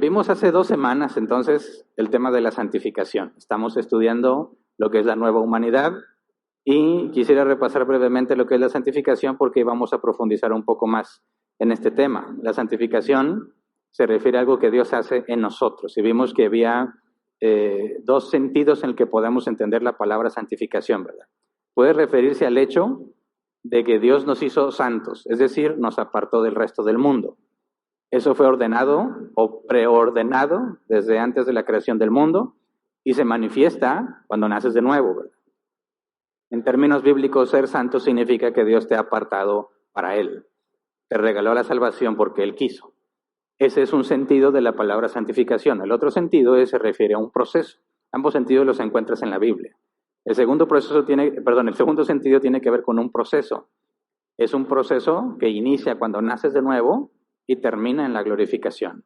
Vimos hace 2 semanas entonces el tema de la santificación. Estamos estudiando lo que es la nueva humanidad y quisiera repasar brevemente lo que es la santificación porque vamos a profundizar un poco más en este tema. La santificación se refiere a algo que Dios hace en nosotros y vimos que había 2 sentidos en el que podemos entender la palabra santificación, ¿verdad? Puede referirse al hecho de que Dios nos hizo santos, es decir, nos apartó del resto del mundo. Eso fue ordenado o preordenado desde antes de la creación del mundo y se manifiesta cuando naces de nuevo, ¿verdad? En términos bíblicos, ser santo significa que Dios te ha apartado para Él. Te regaló la salvación porque Él quiso. Ese es un sentido de la palabra santificación. El otro sentido se refiere a un proceso. Ambos sentidos los encuentras en la Biblia. El segundo sentido tiene que ver con un proceso. Es un proceso que inicia cuando naces de nuevo y termina en la glorificación.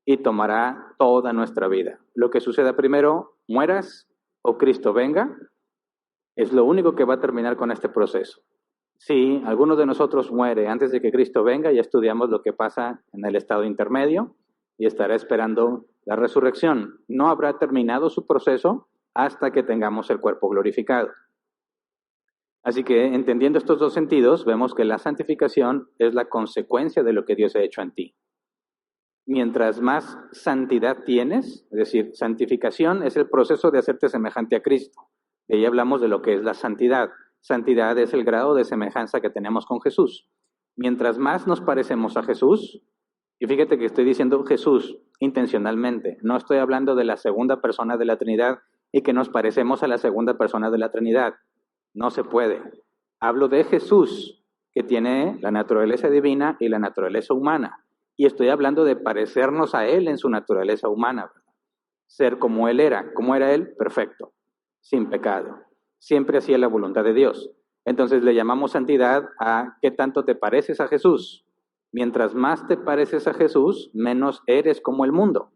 Y tomará toda nuestra vida. Lo que suceda primero, mueras o Cristo venga, es lo único que va a terminar con este proceso. Si alguno de nosotros muere antes de que Cristo venga, ya estudiamos lo que pasa en el estado intermedio y estará esperando la resurrección. No habrá terminado su proceso hasta que tengamos el cuerpo glorificado. Así que, entendiendo estos 2 sentidos, vemos que la santificación es la consecuencia de lo que Dios ha hecho en ti. Mientras más santidad tienes, es decir, santificación es el proceso de hacerte semejante a Cristo. Y ahí hablamos de lo que es la santidad. Santidad es el grado de semejanza que tenemos con Jesús. Mientras más nos parecemos a Jesús, y fíjate que estoy diciendo Jesús intencionalmente, no estoy hablando de la segunda persona de la Trinidad y que nos parecemos a la segunda persona de la Trinidad. No se puede. Hablo de Jesús, que tiene la naturaleza divina y la naturaleza humana. Y estoy hablando de parecernos a Él en su naturaleza humana, ¿verdad? Ser como Él era. ¿Cómo era Él? Perfecto, sin pecado. Siempre hacía la voluntad de Dios. Entonces le llamamos santidad a qué tanto te pareces a Jesús. Mientras más te pareces a Jesús, menos eres como el mundo.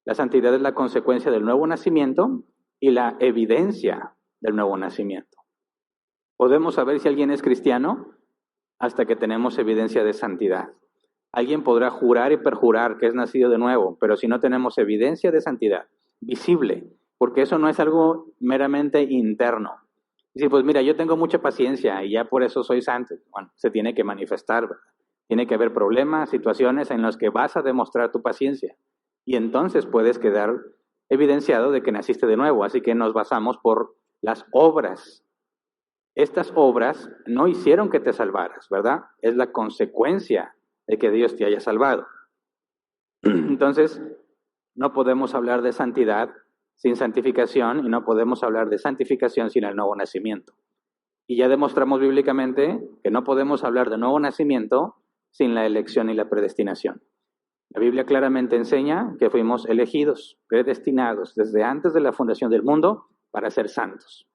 La santidad es la consecuencia del nuevo nacimiento y la evidencia del nuevo nacimiento. Podemos saber si alguien es cristiano hasta que tenemos evidencia de santidad. Alguien podrá jurar y perjurar que es nacido de nuevo, pero si no tenemos evidencia de santidad visible, porque eso no es algo meramente interno. Y si pues mira, yo tengo mucha paciencia y ya por eso soy santo. Bueno, se tiene que manifestar, ¿verdad? Tiene que haber problemas, situaciones en las que vas a demostrar tu paciencia. Y entonces puedes quedar evidenciado de que naciste de nuevo. Así que nos basamos por las obras. Estas obras no hicieron que te salvaras, ¿verdad? Es la consecuencia de que Dios te haya salvado. Entonces, no podemos hablar de santidad sin santificación y no podemos hablar de santificación sin el nuevo nacimiento. Y ya demostramos bíblicamente que no podemos hablar de nuevo nacimiento sin la elección y la predestinación. La Biblia claramente enseña que fuimos elegidos, predestinados desde antes de la fundación del mundo para ser santos.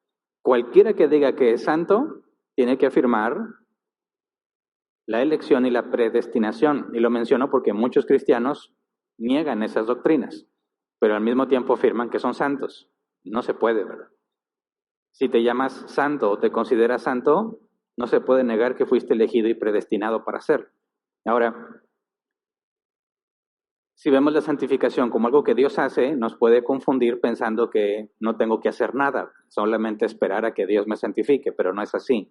Cualquiera que diga que es santo tiene que afirmar la elección y la predestinación. Y lo menciono porque muchos cristianos niegan esas doctrinas, pero al mismo tiempo afirman que son santos. No se puede, ¿verdad? Si te llamas santo o te consideras santo, no se puede negar que fuiste elegido y predestinado para ser. Ahora, si vemos la santificación como algo que Dios hace, nos puede confundir pensando que no tengo que hacer nada, solamente esperar a que Dios me santifique, pero no es así.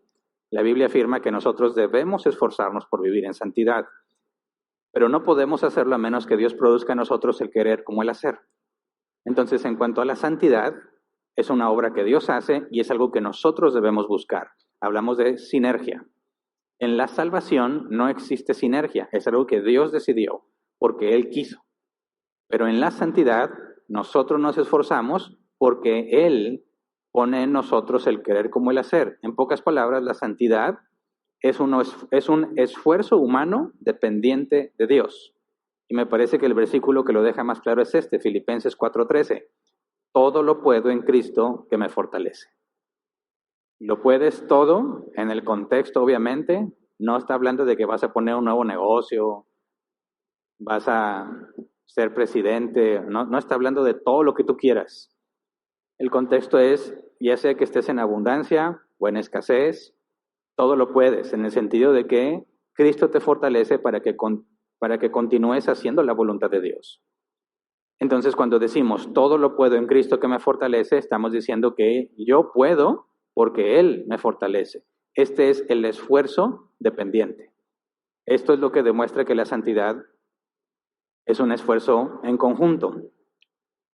La Biblia afirma que nosotros debemos esforzarnos por vivir en santidad, pero no podemos hacerlo a menos que Dios produzca en nosotros el querer como el hacer. Entonces, en cuanto a la santidad, es una obra que Dios hace y es algo que nosotros debemos buscar. Hablamos de sinergia. En la salvación no existe sinergia, es algo que Dios decidió porque Él quiso. Pero en la santidad nosotros nos esforzamos porque Él pone en nosotros el querer como el hacer. En pocas palabras, la santidad es un esfuerzo humano dependiente de Dios. Y me parece que el versículo que lo deja más claro es este, Filipenses 4:13. Todo lo puedo en Cristo que me fortalece. Lo puedes todo en el contexto, obviamente. No está hablando de que vas a poner un nuevo negocio, vas a ser presidente, no está hablando de todo lo que tú quieras. El contexto es, ya sea que estés en abundancia o en escasez, todo lo puedes, en el sentido de que Cristo te fortalece para que continúes haciendo la voluntad de Dios. Entonces, cuando decimos todo lo puedo en Cristo que me fortalece, estamos diciendo que yo puedo porque Él me fortalece. Este es el esfuerzo dependiente. Esto es lo que demuestra que la santidad es un esfuerzo en conjunto.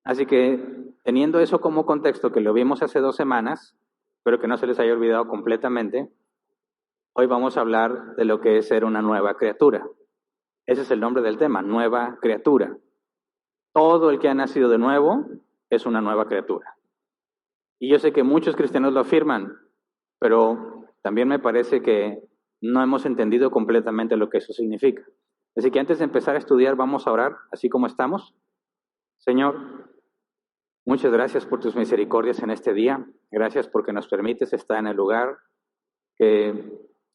Así que, teniendo eso como contexto, que lo vimos hace 2 semanas, pero que no se les haya olvidado completamente, hoy vamos a hablar de lo que es ser una nueva criatura. Ese es el nombre del tema, nueva criatura. Todo el que ha nacido de nuevo es una nueva criatura. Y yo sé que muchos cristianos lo afirman, pero también me parece que no hemos entendido completamente lo que eso significa. Así que antes de empezar a estudiar, vamos a orar, así como estamos. Señor, muchas gracias por tus misericordias en este día. Gracias porque nos permites estar en el lugar que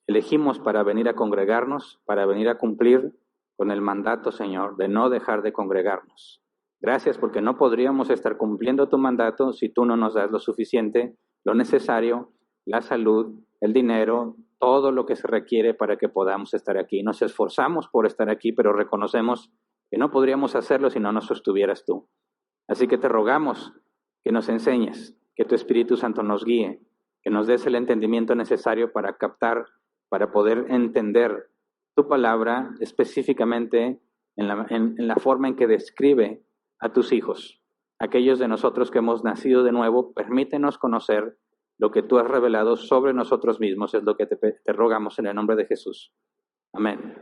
elegimos para venir a congregarnos, para venir a cumplir con el mandato, Señor, de no dejar de congregarnos. Gracias porque no podríamos estar cumpliendo tu mandato si tú no nos das lo suficiente, lo necesario, la salud, el dinero, todo lo que se requiere para que podamos estar aquí. Nos esforzamos por estar aquí, pero reconocemos que no podríamos hacerlo si no nos sostuvieras tú. Así que te rogamos que nos enseñes, que tu Espíritu Santo nos guíe, que nos des el entendimiento necesario para captar, para poder entender tu palabra específicamente en la forma en que describe a tus hijos. Aquellos de nosotros que hemos nacido de nuevo, permítenos conocer lo que tú has revelado sobre nosotros mismos, es lo que te rogamos en el nombre de Jesús. Amén.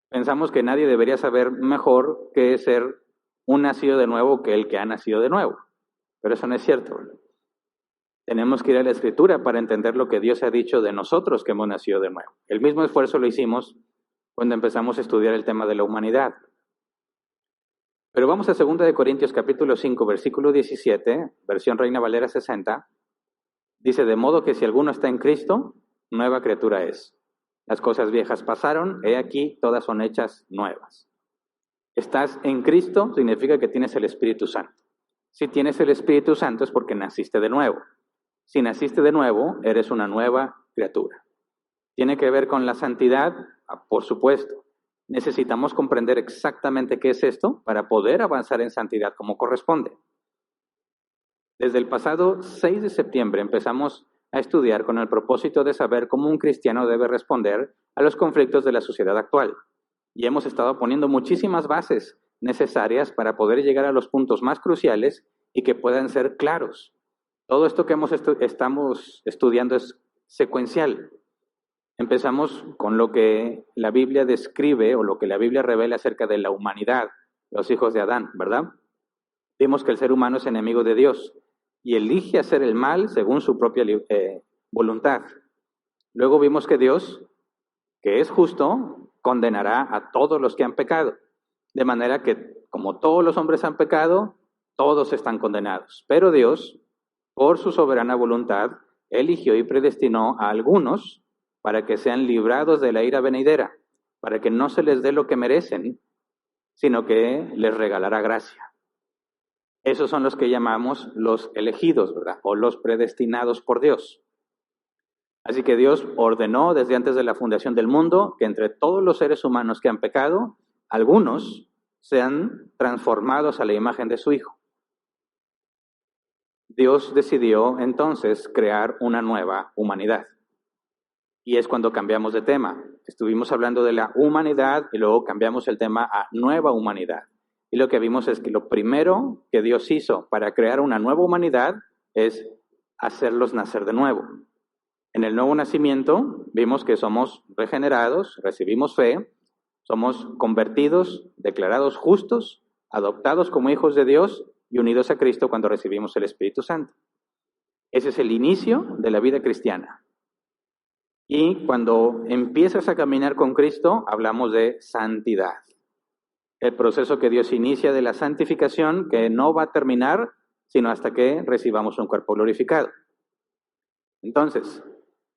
Pensamos que nadie debería saber mejor qué es ser un nacido de nuevo que el que ha nacido de nuevo, pero eso no es cierto. Tenemos que ir a la Escritura para entender lo que Dios ha dicho de nosotros que hemos nacido de nuevo. El mismo esfuerzo lo hicimos cuando empezamos a estudiar el tema de la humanidad. Pero vamos a 2 de Corintios capítulo 5, versículo 17, versión Reina Valera 60. Dice, de modo que si alguno está en Cristo, nueva criatura es. Las cosas viejas pasaron, he aquí, todas son hechas nuevas. Estás en Cristo significa que tienes el Espíritu Santo. Si tienes el Espíritu Santo es porque naciste de nuevo. Si naciste de nuevo, eres una nueva criatura. ¿Tiene que ver con la santidad? Por supuesto. Necesitamos comprender exactamente qué es esto para poder avanzar en santidad como corresponde. Desde el pasado 6 de septiembre empezamos a estudiar con el propósito de saber cómo un cristiano debe responder a los conflictos de la sociedad actual. Y hemos estado poniendo muchísimas bases necesarias para poder llegar a los puntos más cruciales y que puedan ser claros. Todo esto que estamos estudiando es secuencial. Empezamos con lo que la Biblia describe o lo que la Biblia revela acerca de la humanidad, los hijos de Adán, ¿verdad? Vimos que el ser humano es enemigo de Dios y elige hacer el mal según su propia voluntad. Luego vimos que Dios, que es justo, condenará a todos los que han pecado. De manera que, como todos los hombres han pecado, todos están condenados. Pero Dios, por su soberana voluntad, eligió y predestinó a algunos para que sean librados de la ira venidera, para que no se les dé lo que merecen, sino que les regalará gracia. Esos son los que llamamos los elegidos, ¿verdad? O los predestinados por Dios. Así que Dios ordenó desde antes de la fundación del mundo que entre todos los seres humanos que han pecado, algunos sean transformados a la imagen de su Hijo. Dios decidió entonces crear una nueva humanidad. Y es cuando cambiamos de tema. Estuvimos hablando de la humanidad y luego cambiamos el tema a nueva humanidad. Y lo que vimos es que lo primero que Dios hizo para crear una nueva humanidad es hacerlos nacer de nuevo. En el nuevo nacimiento vimos que somos regenerados, recibimos fe, somos convertidos, declarados justos, adoptados como hijos de Dios y unidos a Cristo cuando recibimos el Espíritu Santo. Ese es el inicio de la vida cristiana. Y cuando empiezas a caminar con Cristo, hablamos de santidad. El proceso que Dios inicia de la santificación, que no va a terminar sino hasta que recibamos un cuerpo glorificado. Entonces,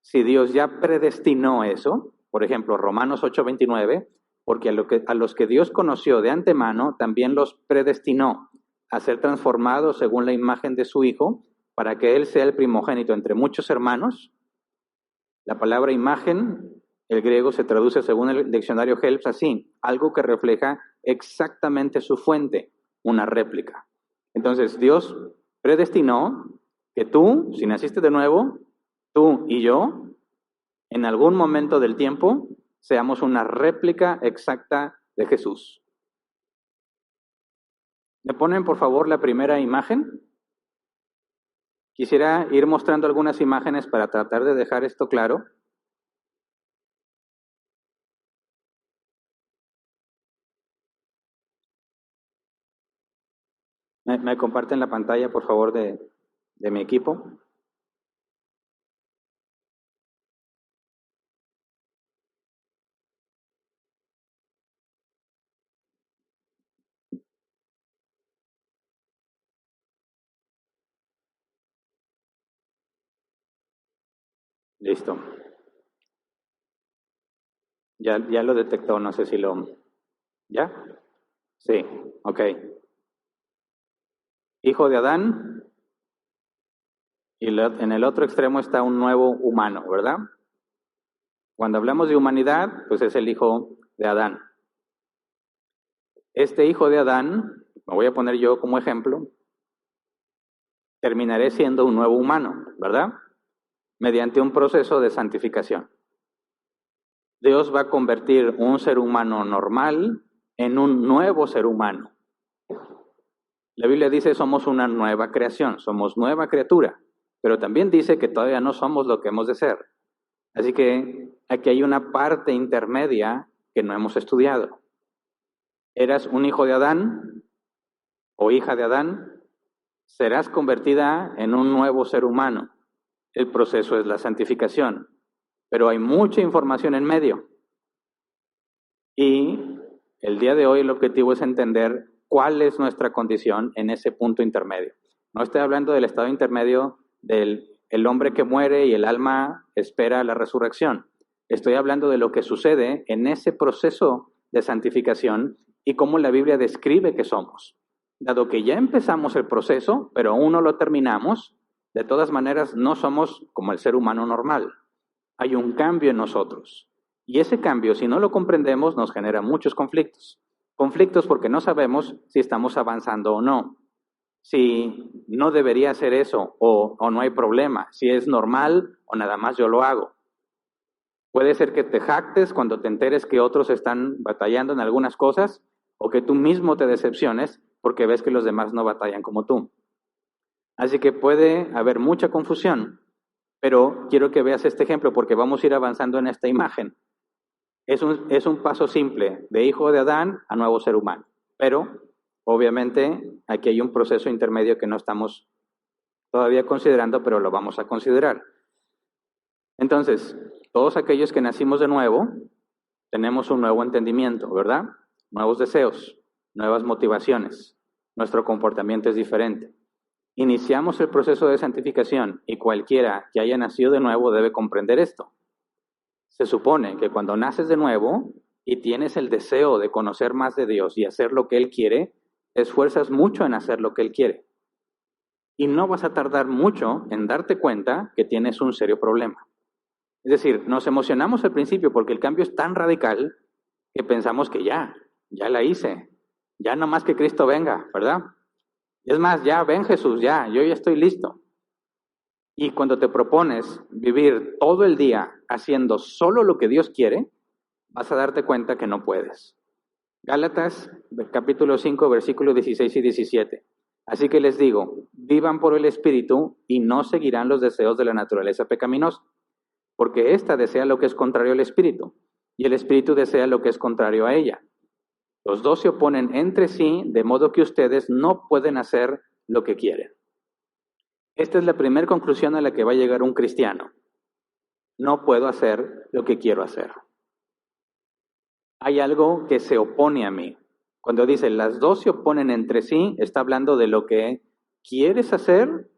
si Dios ya predestinó eso, por ejemplo, Romanos 8:29, porque a los que Dios conoció de antemano, también los predestinó a ser transformados según la imagen de su Hijo, para que Él sea el primogénito entre muchos hermanos. La palabra imagen, el griego se traduce según el diccionario Helps así, algo que refleja exactamente su fuente, una réplica. Entonces Dios predestinó que tú, si naciste de nuevo, tú y yo, en algún momento del tiempo, seamos una réplica exacta de Jesús. ¿Me ponen, por favor, la primera imagen? Quisiera ir mostrando algunas imágenes para tratar de dejar esto claro. ¿Me comparten la pantalla, por favor, de mi equipo? Listo. Ya lo detectó, no sé si lo... ¿Ya? Sí, ok. Hijo de Adán, y en el otro extremo está un nuevo humano, ¿verdad? Cuando hablamos de humanidad, pues es el hijo de Adán. Este hijo de Adán, me voy a poner yo como ejemplo, terminaré siendo un nuevo humano, ¿verdad? Mediante un proceso de santificación. Dios va a convertir un ser humano normal en un nuevo ser humano. La Biblia dice somos una nueva creación, somos nueva criatura, pero también dice que todavía no somos lo que hemos de ser. Así que aquí hay una parte intermedia que no hemos estudiado. ¿Eras un hijo de Adán o hija de Adán? Serás convertida en un nuevo ser humano. El proceso es la santificación, pero hay mucha información en medio. Y el día de hoy el objetivo es entender cuál es nuestra condición en ese punto intermedio. No estoy hablando del estado intermedio del hombre que muere y el alma espera la resurrección. Estoy hablando de lo que sucede en ese proceso de santificación y cómo la Biblia describe que somos. Dado que ya empezamos el proceso, pero aún no lo terminamos, de todas maneras no somos como el ser humano normal. Hay un cambio en nosotros. Y ese cambio, si no lo comprendemos, nos genera muchos conflictos. Conflictos porque no sabemos si estamos avanzando o no. Si no debería hacer eso o no hay problema. Si es normal o nada más yo lo hago. Puede ser que te jactes cuando te enteres que otros están batallando en algunas cosas o que tú mismo te decepciones porque ves que los demás no batallan como tú. Así que puede haber mucha confusión, pero quiero que veas este ejemplo porque vamos a ir avanzando en esta imagen. Es un paso simple de hijo de Adán a nuevo ser humano, pero obviamente aquí hay un proceso intermedio que no estamos todavía considerando, pero lo vamos a considerar. Entonces, todos aquellos que nacimos de nuevo, tenemos un nuevo entendimiento, ¿verdad? Nuevos deseos, nuevas motivaciones. Nuestro comportamiento es diferente. Iniciamos el proceso de santificación y cualquiera que haya nacido de nuevo debe comprender esto. Se supone que cuando naces de nuevo y tienes el deseo de conocer más de Dios y hacer lo que Él quiere, te esfuerzas mucho en hacer lo que Él quiere. Y no vas a tardar mucho en darte cuenta que tienes un serio problema. Es decir, nos emocionamos al principio porque el cambio es tan radical que pensamos que ya la hice, ya no más que Cristo venga, ¿verdad? Es más, ya ven Jesús, yo ya estoy listo. Y cuando te propones vivir todo el día haciendo solo lo que Dios quiere, vas a darte cuenta que no puedes. Gálatas, capítulo 5, versículos 16 y 17. Así que les digo, vivan por el Espíritu y no seguirán los deseos de la naturaleza pecaminosa, porque ésta desea lo que es contrario al Espíritu, y el Espíritu desea lo que es contrario a ella. Los dos se oponen entre sí, de modo que ustedes no pueden hacer lo que quieren. Esta es la primera conclusión a la que va a llegar un cristiano. No puedo hacer lo que quiero hacer. Hay algo que se opone a mí. Cuando dice las dos se oponen entre sí, está hablando de lo que quieres hacer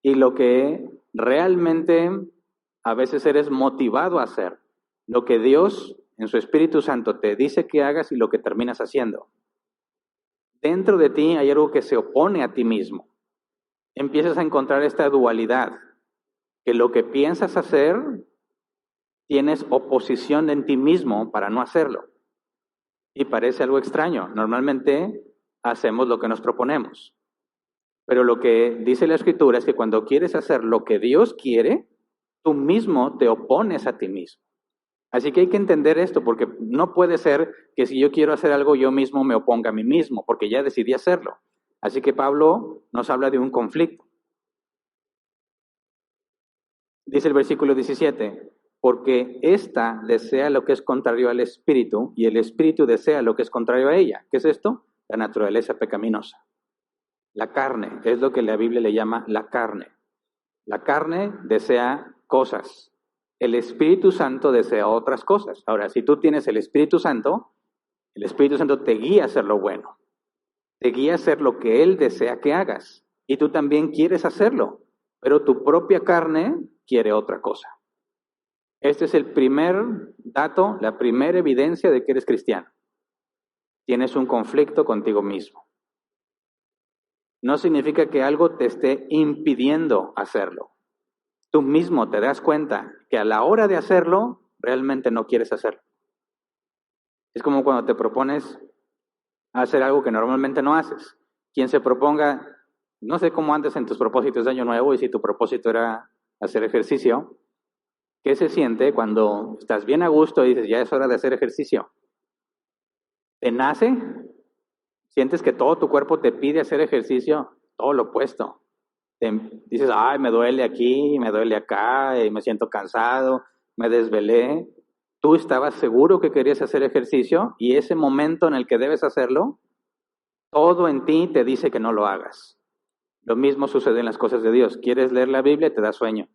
y lo que realmente a veces eres motivado a hacer. Lo que Dios en su Espíritu Santo te dice que hagas y lo que terminas haciendo. Dentro de ti hay algo que se opone a ti mismo. Empiezas a encontrar esta dualidad, que lo que piensas hacer, tienes oposición en ti mismo para no hacerlo. Y parece algo extraño. Normalmente hacemos lo que nos proponemos. Pero lo que dice la Escritura es que cuando quieres hacer lo que Dios quiere, tú mismo te opones a ti mismo. Así que hay que entender esto, porque no puede ser que si yo quiero hacer algo, yo mismo me oponga a mí mismo, porque ya decidí hacerlo. Así que Pablo nos habla de un conflicto. Dice el versículo 17, porque ésta desea lo que es contrario al espíritu, y el espíritu desea lo que es contrario a ella. ¿Qué es esto? La naturaleza pecaminosa. La carne, es lo que la Biblia le llama la carne. La carne desea cosas. El Espíritu Santo desea otras cosas. Ahora, si tú tienes el Espíritu Santo te guía a hacer lo bueno. Te guía a hacer lo que Él desea que hagas. Y tú también quieres hacerlo, pero tu propia carne quiere otra cosa. Este es el primer dato, la primera evidencia de que eres cristiano. Tienes un conflicto contigo mismo. No significa que algo te esté impidiendo hacerlo. Tú mismo te das cuenta que a la hora de hacerlo, realmente no quieres hacerlo. Es como cuando te propones hacer algo que normalmente no haces. Quien se proponga, no sé cómo andes en tus propósitos de año nuevo y si tu propósito era hacer ejercicio, ¿qué se siente cuando estás bien a gusto y dices, ya es hora de hacer ejercicio? ¿Te nace? ¿Sientes que todo tu cuerpo te pide hacer ejercicio? Todo lo opuesto. Dices, ay, me duele aquí, me duele acá, y me siento cansado, me desvelé. Tú estabas seguro que querías hacer ejercicio y ese momento en el que debes hacerlo, todo en ti te dice que no lo hagas. Lo mismo sucede en las cosas de Dios. Quieres leer la Biblia y te da sueño.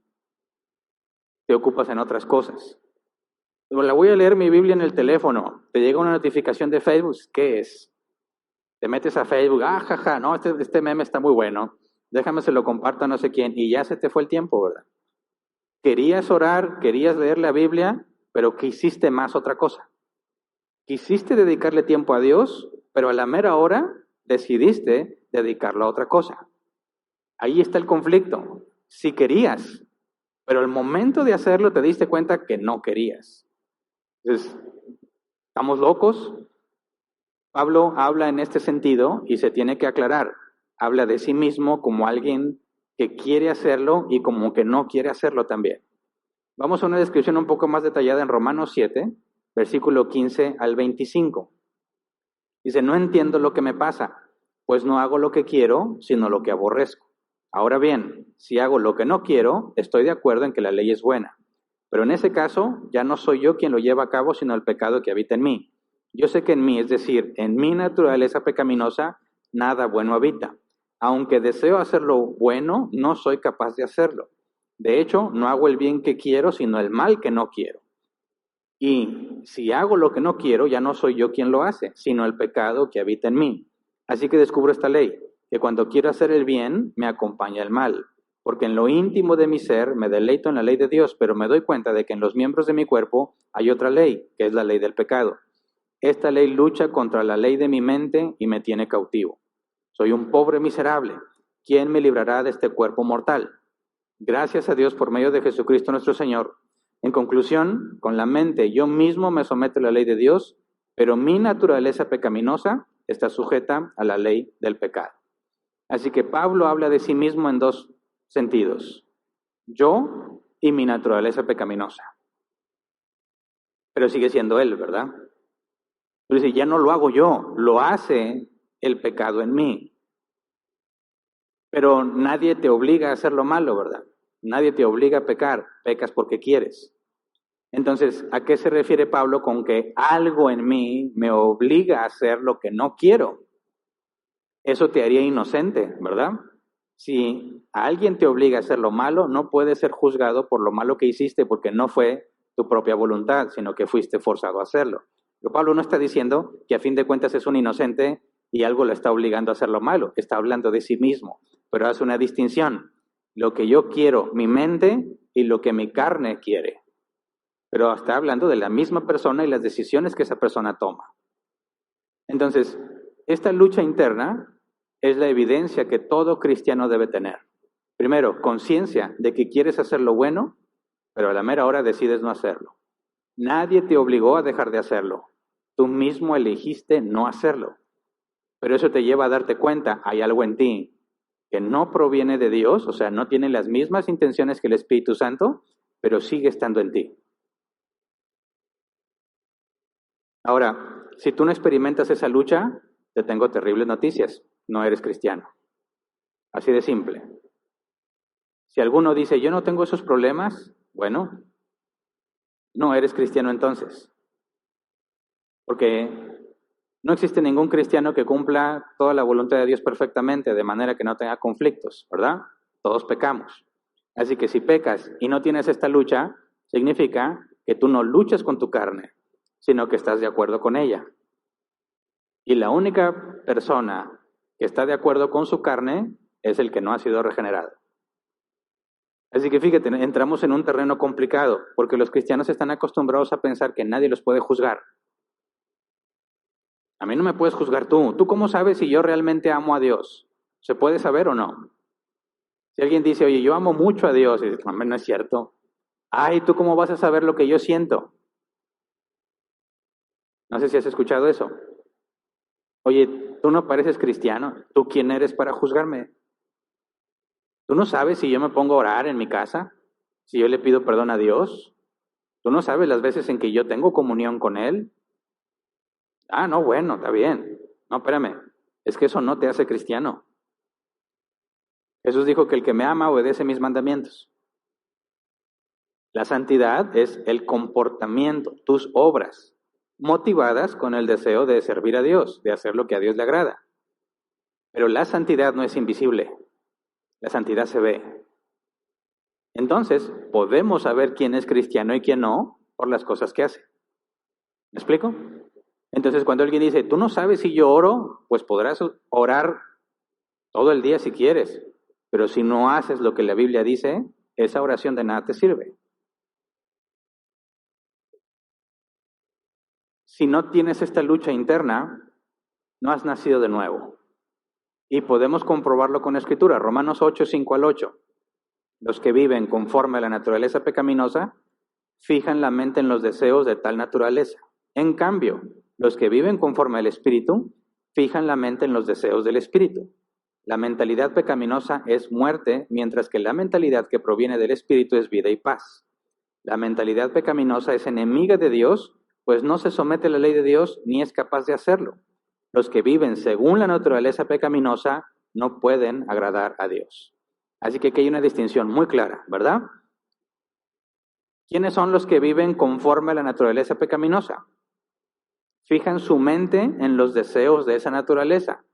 Te ocupas en otras cosas. Pero la voy a leer mi Biblia en el teléfono. Te llega una notificación de Facebook. ¿Qué es? Te metes a Facebook. Ah, jaja, no, este meme está muy bueno. Déjame se lo comparto a no sé quién. Y ya se te fue el tiempo, ¿verdad? Querías orar, querías leer la Biblia, pero quisiste más otra cosa. Quisiste dedicarle tiempo a Dios, pero a la mera hora decidiste dedicarlo a otra cosa. Ahí está el conflicto. Sí querías, pero al momento de hacerlo te diste cuenta que no querías. Entonces, ¿estamos locos? Pablo habla en este sentido y se tiene que aclarar. Habla de sí mismo como alguien que quiere hacerlo y como que no quiere hacerlo también. Vamos a una descripción un poco más detallada en Romanos 7, versículo 15 al 25. Dice, no entiendo lo que me pasa, pues no hago lo que quiero, sino lo que aborrezco. Ahora bien, si hago lo que no quiero, estoy de acuerdo en que la ley es buena. Pero en ese caso, ya no soy yo quien lo lleva a cabo, sino el pecado que habita en mí. Yo sé que en mí, es decir, en mi naturaleza pecaminosa, nada bueno habita. Aunque deseo hacer lo bueno, no soy capaz de hacerlo. De hecho, no hago el bien que quiero, sino el mal que no quiero. Y si hago lo que no quiero, ya no soy yo quien lo hace, sino el pecado que habita en mí. Así que descubro esta ley, que cuando quiero hacer el bien, me acompaña el mal. Porque en lo íntimo de mi ser me deleito en la ley de Dios, pero me doy cuenta de que en los miembros de mi cuerpo hay otra ley, que es la ley del pecado. Esta ley lucha contra la ley de mi mente y me tiene cautivo. Soy un pobre miserable. ¿Quién me librará de este cuerpo mortal? Gracias a Dios por medio de Jesucristo nuestro Señor. En conclusión, con la mente yo mismo me someto a la ley de Dios, pero mi naturaleza pecaminosa está sujeta a la ley del pecado. Así que Pablo habla de sí mismo en dos sentidos. Yo y mi naturaleza pecaminosa. Pero sigue siendo él, ¿verdad? Pero dice, ya no lo hago yo, lo hace el pecado en mí. Pero nadie te obliga a hacer lo malo, ¿verdad? Nadie te obliga a pecar, pecas porque quieres. Entonces, ¿a qué se refiere Pablo con que algo en mí me obliga a hacer lo que no quiero? Eso te haría inocente, ¿verdad? Si alguien te obliga a hacer lo malo, no puedes ser juzgado por lo malo que hiciste porque no fue tu propia voluntad, sino que fuiste forzado a hacerlo. Pero Pablo no está diciendo que a fin de cuentas es un inocente y algo lo está obligando a hacer lo malo. Está hablando de sí mismo, pero hace una distinción. Lo que yo quiero, mi mente, y lo que mi carne quiere. Pero está hablando de la misma persona y las decisiones que esa persona toma. Entonces, esta lucha interna es la evidencia que todo cristiano debe tener. Primero, conciencia de que quieres hacer lo bueno, pero a la mera hora decides no hacerlo. Nadie te obligó a dejar de hacerlo. Tú mismo elegiste no hacerlo. Pero eso te lleva a darte cuenta, hay algo en ti que no proviene de Dios, o sea, no tiene las mismas intenciones que el Espíritu Santo, pero sigue estando en ti. Ahora, si tú no experimentas esa lucha, te tengo terribles noticias. No eres cristiano. Así de simple. Si alguno dice, yo no tengo esos problemas, bueno, no eres cristiano entonces. Porque no existe ningún cristiano que cumpla toda la voluntad de Dios perfectamente, de manera que no tenga conflictos, ¿verdad? Todos pecamos. Así que si pecas y no tienes esta lucha, significa que tú no luchas con tu carne, sino que estás de acuerdo con ella. Y la única persona que está de acuerdo con su carne es el que no ha sido regenerado. Así que fíjate, entramos en un terreno complicado, porque los cristianos están acostumbrados a pensar que nadie los puede juzgar. A mí no me puedes juzgar tú. ¿Tú cómo sabes si yo realmente amo a Dios? ¿Se puede saber o no? Si alguien dice, oye, yo amo mucho a Dios, y dices, no, no es cierto. Ay, ¿tú cómo vas a saber lo que yo siento? No sé si has escuchado eso. Oye, tú no pareces cristiano. ¿Tú quién eres para juzgarme? ¿Tú no sabes si yo me pongo a orar en mi casa? ¿Si yo le pido perdón a Dios? ¿Tú no sabes las veces en que yo tengo comunión con Él? Ah, no, bueno, está bien. No, espérame. Es que eso no te hace cristiano. Jesús dijo que el que me ama obedece mis mandamientos. La santidad es el comportamiento, tus obras, motivadas con el deseo de servir a Dios, de hacer lo que a Dios le agrada. Pero la santidad no es invisible, la santidad se ve. Entonces, podemos saber quién es cristiano y quién no por las cosas que hace. ¿Me explico? Entonces, cuando alguien dice, tú no sabes si yo oro, pues podrás orar todo el día si quieres, pero si no haces lo que la Biblia dice, esa oración de nada te sirve. Si no tienes esta lucha interna, no has nacido de nuevo. Y podemos comprobarlo con la Escritura. Romanos 8, 5 al 8. Los que viven conforme a la naturaleza pecaminosa, fijan la mente en los deseos de tal naturaleza. En cambio, los que viven conforme al Espíritu, fijan la mente en los deseos del Espíritu. La mentalidad pecaminosa es muerte, mientras que la mentalidad que proviene del Espíritu es vida y paz. La mentalidad pecaminosa es enemiga de Dios, pues no se somete a la ley de Dios ni es capaz de hacerlo. Los que viven según la naturaleza pecaminosa no pueden agradar a Dios. Así que aquí hay una distinción muy clara, ¿verdad? ¿Quiénes son los que viven conforme a la naturaleza pecaminosa? Fijan su mente en los deseos de esa naturaleza.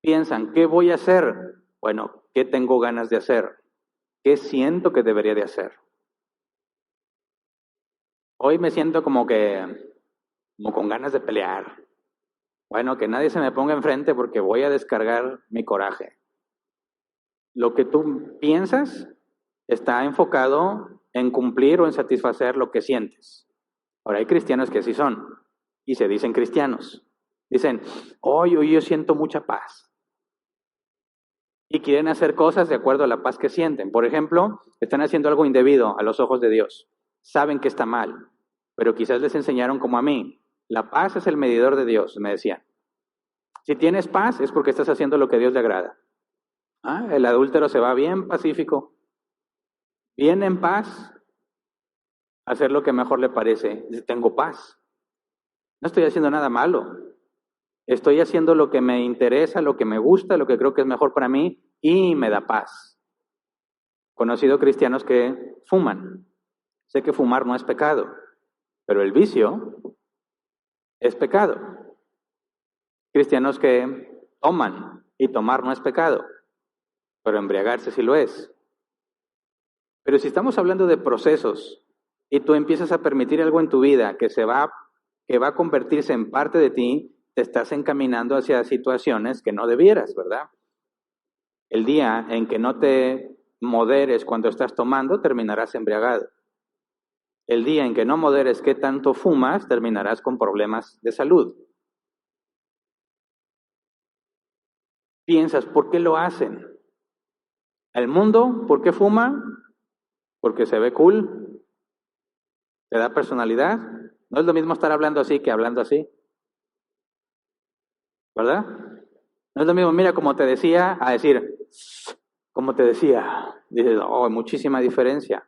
Piensan, ¿qué voy a hacer? Bueno, ¿qué tengo ganas de hacer? ¿Qué siento que debería de hacer? Hoy me siento como con ganas de pelear. Bueno, que nadie se me ponga enfrente porque voy a descargar mi coraje. Lo que tú piensas está enfocado en cumplir o en satisfacer lo que sientes. Ahora, hay cristianos que así son y se dicen cristianos. Dicen, hoy yo siento mucha paz. Y quieren hacer cosas de acuerdo a la paz que sienten. Por ejemplo, están haciendo algo indebido a los ojos de Dios. Saben que está mal, pero quizás les enseñaron como a mí. La paz es el medidor de Dios, me decían. Si tienes paz es porque estás haciendo lo que a Dios le agrada. El adúltero se va bien pacífico, bien en paz, a hacer lo que mejor le parece. Dice, tengo paz. No estoy haciendo nada malo. Estoy haciendo lo que me interesa, lo que me gusta, lo que creo que es mejor para mí y me da paz. Conocido cristianos que fuman. Sé que fumar no es pecado, pero el vicio es pecado. Cristianos que toman y tomar no es pecado, pero embriagarse sí lo es. Pero si estamos hablando de procesos y tú empiezas a permitir algo en tu vida que va a convertirse en parte de ti, te estás encaminando hacia situaciones que no debieras, ¿verdad? El día en que no te moderes cuando estás tomando, terminarás embriagado. El día en que no moderes qué tanto fumas, terminarás con problemas de salud. Piensas, ¿por qué lo hacen? El mundo, ¿por qué fuma? Porque se ve cool, te da personalidad. No es lo mismo estar hablando así que hablando así. ¿verdad? No es lo mismo, mira, como te decía, a decir, como te decía. Dices, oh, hay muchísima diferencia.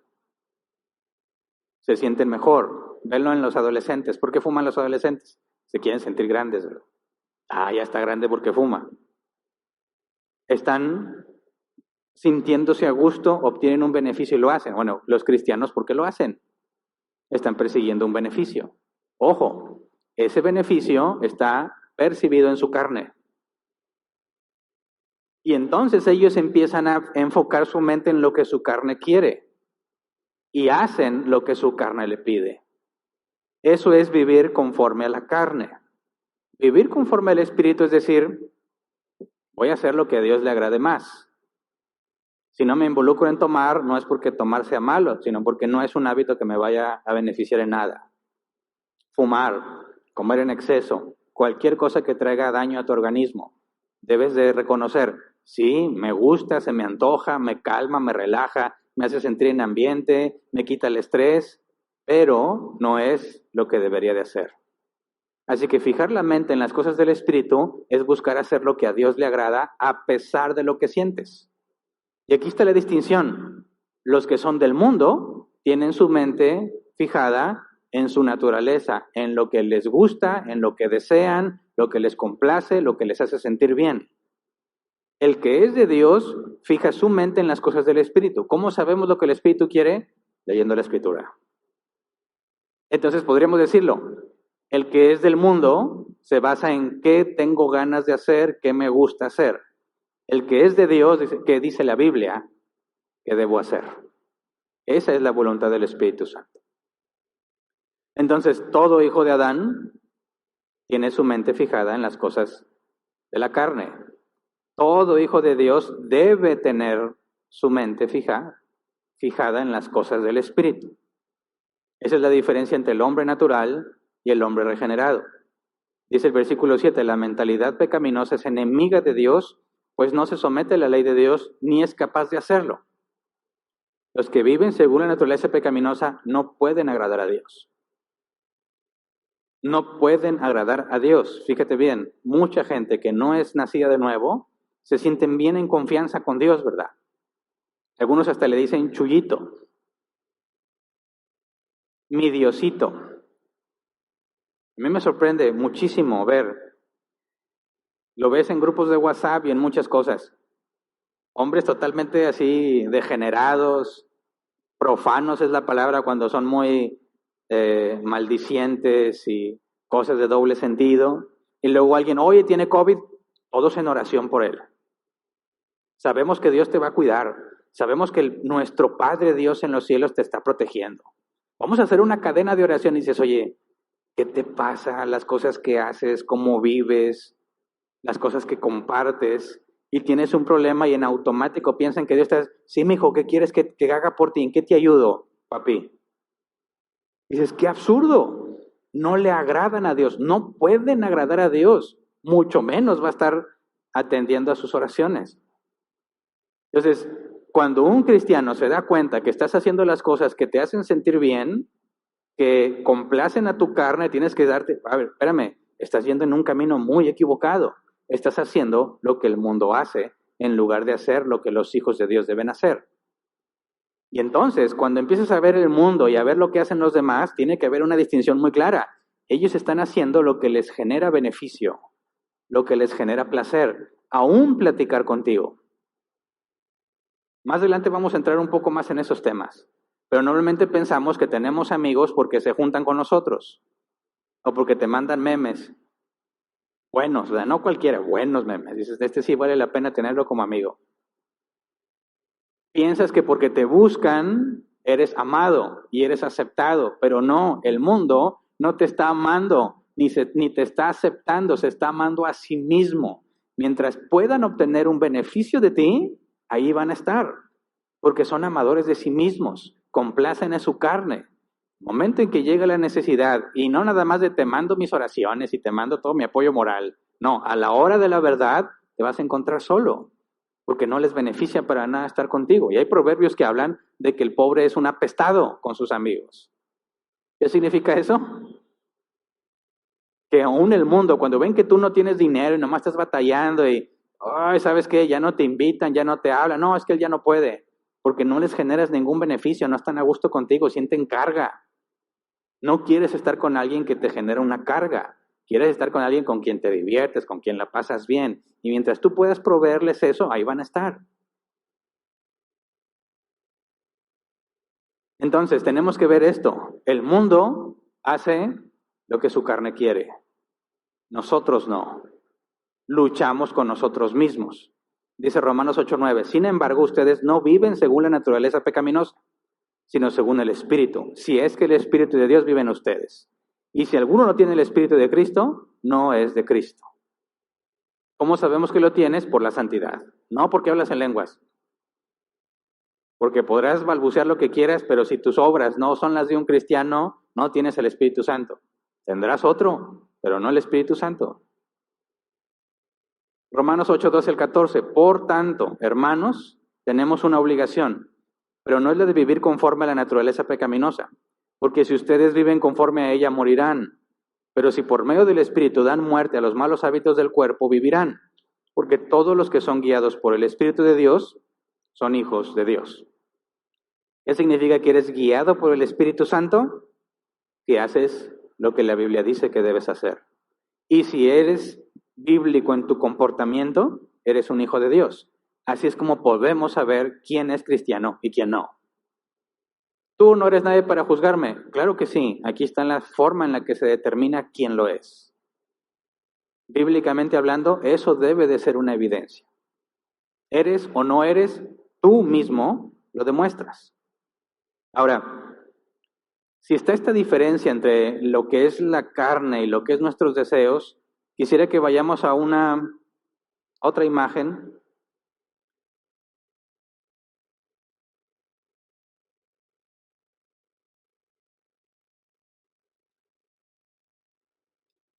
Se sienten mejor. Venlo en los adolescentes. ¿Por qué fuman los adolescentes? Se quieren sentir grandes, ¿verdad? Ah, ya está grande porque fuma. Están sintiéndose a gusto, obtienen un beneficio y lo hacen. Bueno, los cristianos, ¿por qué lo hacen? Están persiguiendo un beneficio. Ojo, ese beneficio está percibido en su carne. Y entonces ellos empiezan a enfocar su mente en lo que su carne quiere y hacen lo que su carne le pide. Eso es vivir conforme a la carne. Vivir conforme al Espíritu es decir, voy a hacer lo que a Dios le agrade más. Si no me involucro en tomar, no es porque tomar sea malo, sino porque no es un hábito que me vaya a beneficiar en nada. Fumar, comer en exceso, cualquier cosa que traiga daño a tu organismo, debes de reconocer, sí, me gusta, se me antoja, me calma, me relaja, me hace sentir en ambiente, me quita el estrés, pero no es lo que debería de hacer. Así que fijar la mente en las cosas del Espíritu es buscar hacer lo que a Dios le agrada a pesar de lo que sientes. Y aquí está la distinción. Los que son del mundo tienen su mente fijada en su naturaleza, en lo que les gusta, en lo que desean, lo que les complace, lo que les hace sentir bien. El que es de Dios fija su mente en las cosas del Espíritu. ¿Cómo sabemos lo que el Espíritu quiere? Leyendo la Escritura. Entonces podríamos decirlo, el que es del mundo se basa en qué tengo ganas de hacer, qué me gusta hacer. El que es de Dios, ¿qué dice la Biblia que debo hacer? Esa es la voluntad del Espíritu Santo. Entonces, todo hijo de Adán tiene su mente fijada en las cosas de la carne. Todo hijo de Dios debe tener su mente fijada en las cosas del Espíritu. Esa es la diferencia entre el hombre natural y el hombre regenerado. Dice el versículo 7, la mentalidad pecaminosa es enemiga de Dios, pues no se somete a la ley de Dios ni es capaz de hacerlo. Los que viven según la naturaleza pecaminosa no pueden agradar a Dios. No pueden agradar a Dios. Fíjate bien, mucha gente que no es nacida de nuevo se sienten bien en confianza con Dios, ¿verdad? Algunos hasta le dicen chullito, mi Diosito. A mí me sorprende muchísimo ver, lo ves en grupos de WhatsApp y en muchas cosas. Hombres totalmente así degenerados, profanos es la palabra cuando son muy maldicientes y cosas de doble sentido. Y luego alguien, oye, tiene COVID, todos en oración por él. Sabemos que Dios te va a cuidar. Sabemos que nuestro Padre Dios en los cielos te está protegiendo. Vamos a hacer una cadena de oración y dices, oye, ¿qué te pasa? Las cosas que haces, cómo vives, las cosas que compartes, y tienes un problema y en automático piensan que Dios está, sí, mijo, ¿qué quieres que haga por ti? ¿En qué te ayudo, papi? Dices, qué absurdo. No le agradan a Dios, no pueden agradar a Dios, mucho menos va a estar atendiendo a sus oraciones. Entonces, cuando un cristiano se da cuenta que estás haciendo las cosas que te hacen sentir bien, que complacen a tu carne, tienes que darte, a ver, espérame, estás yendo en un camino muy equivocado. Estás haciendo lo que el mundo hace en lugar de hacer lo que los hijos de Dios deben hacer. Y entonces, cuando empieces a ver el mundo y a ver lo que hacen los demás, tiene que haber una distinción muy clara. Ellos están haciendo lo que les genera beneficio, lo que les genera placer, aún platicar contigo. Más adelante vamos a entrar un poco más en esos temas, pero normalmente pensamos que tenemos amigos porque se juntan con nosotros o porque te mandan memes. Buenos, ¿verdad? No cualquiera, buenos memes. Dices, este sí vale la pena tenerlo como amigo. Piensas que porque te buscan eres amado y eres aceptado, pero no, el mundo no te está amando ni te está aceptando, se está amando a sí mismo. Mientras puedan obtener un beneficio de ti, ahí van a estar, porque son amadores de sí mismos, complacen a su carne. Momento en que llega la necesidad, y no nada más de te mando mis oraciones y te mando todo mi apoyo moral, no, a la hora de la verdad te vas a encontrar solo, porque no les beneficia para nada estar contigo. Y hay proverbios que hablan de que el pobre es un apestado con sus amigos. ¿Qué significa eso? Que aún el mundo, cuando ven que tú no tienes dinero y nomás estás batallando y, ay, ¿sabes qué? Ya no te invitan, ya no te hablan. No, es que él ya no puede, porque no les generas ningún beneficio, no están a gusto contigo, sienten carga. No quieres estar con alguien que te genera una carga. Quieres estar con alguien con quien te diviertes, con quien la pasas bien. Y mientras tú puedas proveerles eso, ahí van a estar. Entonces, tenemos que ver esto. El mundo hace lo que su carne quiere. Nosotros no. Luchamos con nosotros mismos. Dice Romanos 8:9. Sin embargo, ustedes no viven según la naturaleza pecaminosa, sino según el Espíritu. Si es que el Espíritu de Dios vive en ustedes. Y si alguno no tiene el Espíritu de Cristo, no es de Cristo. ¿Cómo sabemos que lo tienes? Por la santidad. No porque hablas en lenguas. Porque podrás balbucear lo que quieras, pero si tus obras no son las de un cristiano, no tienes el Espíritu Santo. Tendrás otro, pero no el Espíritu Santo. Romanos 8:12 al 14. Por tanto, hermanos, tenemos una obligación, pero no es la de vivir conforme a la naturaleza pecaminosa, porque si ustedes viven conforme a ella, morirán. Pero si por medio del Espíritu dan muerte a los malos hábitos del cuerpo, vivirán, porque todos los que son guiados por el Espíritu de Dios son hijos de Dios. ¿Qué significa que eres guiado por el Espíritu Santo? Que haces lo que la Biblia dice que debes hacer. Y si eres bíblico en tu comportamiento, eres un hijo de Dios. Así es como podemos saber quién es cristiano y quién no. ¿Tú no eres nadie para juzgarme? Claro que sí. Aquí está la forma en la que se determina quién lo es. Bíblicamente hablando, eso debe de ser una evidencia. ¿Eres o no eres? Tú mismo lo demuestras. Ahora, si está esta diferencia entre lo que es la carne y lo que es nuestros deseos, quisiera que vayamos a otra imagen.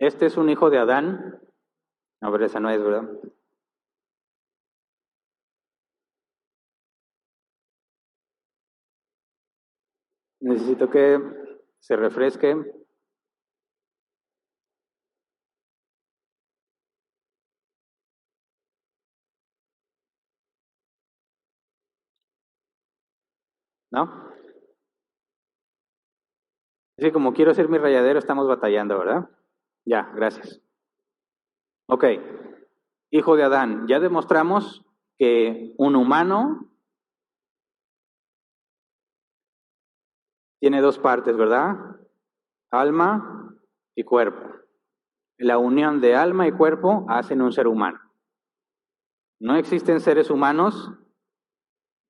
Este es un hijo de Adán. A ver, esa no es, ¿verdad? Necesito que se refresque. ¿No? Es que como quiero hacer mi rayadero, estamos batallando, ¿verdad? Ya, gracias. Ok, hijo de Adán. Ya demostramos que un humano tiene dos partes, ¿verdad? Alma y cuerpo. La unión de alma y cuerpo hacen un ser humano. No existen seres humanos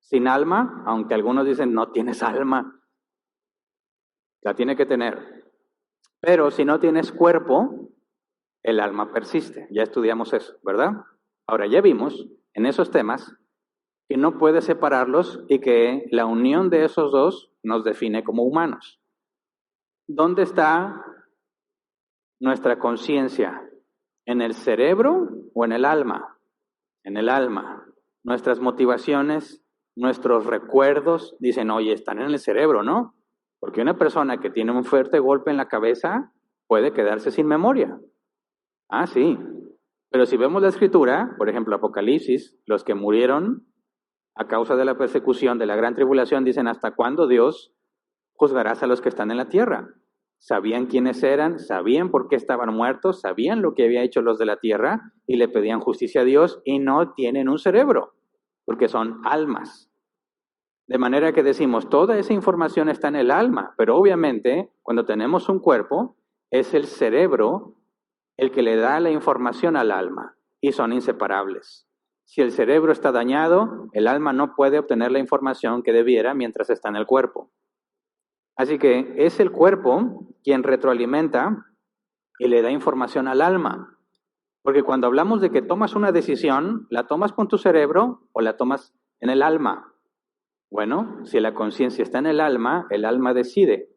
sin alma, aunque algunos dicen no tienes alma. La tiene que tener. Pero si no tienes cuerpo, el alma persiste. Ya estudiamos eso, ¿verdad? Ahora ya vimos en esos temas que no puedes separarlos y que la unión de esos dos nos define como humanos. ¿Dónde está nuestra conciencia? ¿En el cerebro o en el alma? En el alma. Nuestras motivaciones, nuestros recuerdos, dicen, oye, están en el cerebro, ¿no? Porque una persona que tiene un fuerte golpe en la cabeza puede quedarse sin memoria. Ah, sí. Pero si vemos la escritura, por ejemplo, Apocalipsis, los que murieron a causa de la persecución, de la gran tribulación, dicen, ¿hasta cuándo Dios juzgarás a los que están en la tierra? Sabían quiénes eran, sabían por qué estaban muertos, sabían lo que habían hecho los de la tierra y le pedían justicia a Dios y no tienen un cerebro, porque son almas. De manera que decimos, toda esa información está en el alma, pero obviamente cuando tenemos un cuerpo, es el cerebro el que le da la información al alma y son inseparables. Si el cerebro está dañado, el alma no puede obtener la información que debiera mientras está en el cuerpo. Así que es el cuerpo quien retroalimenta y le da información al alma. Porque cuando hablamos de que tomas una decisión, ¿la tomas con tu cerebro o la tomas en el alma? Bueno, si la conciencia está en el alma decide.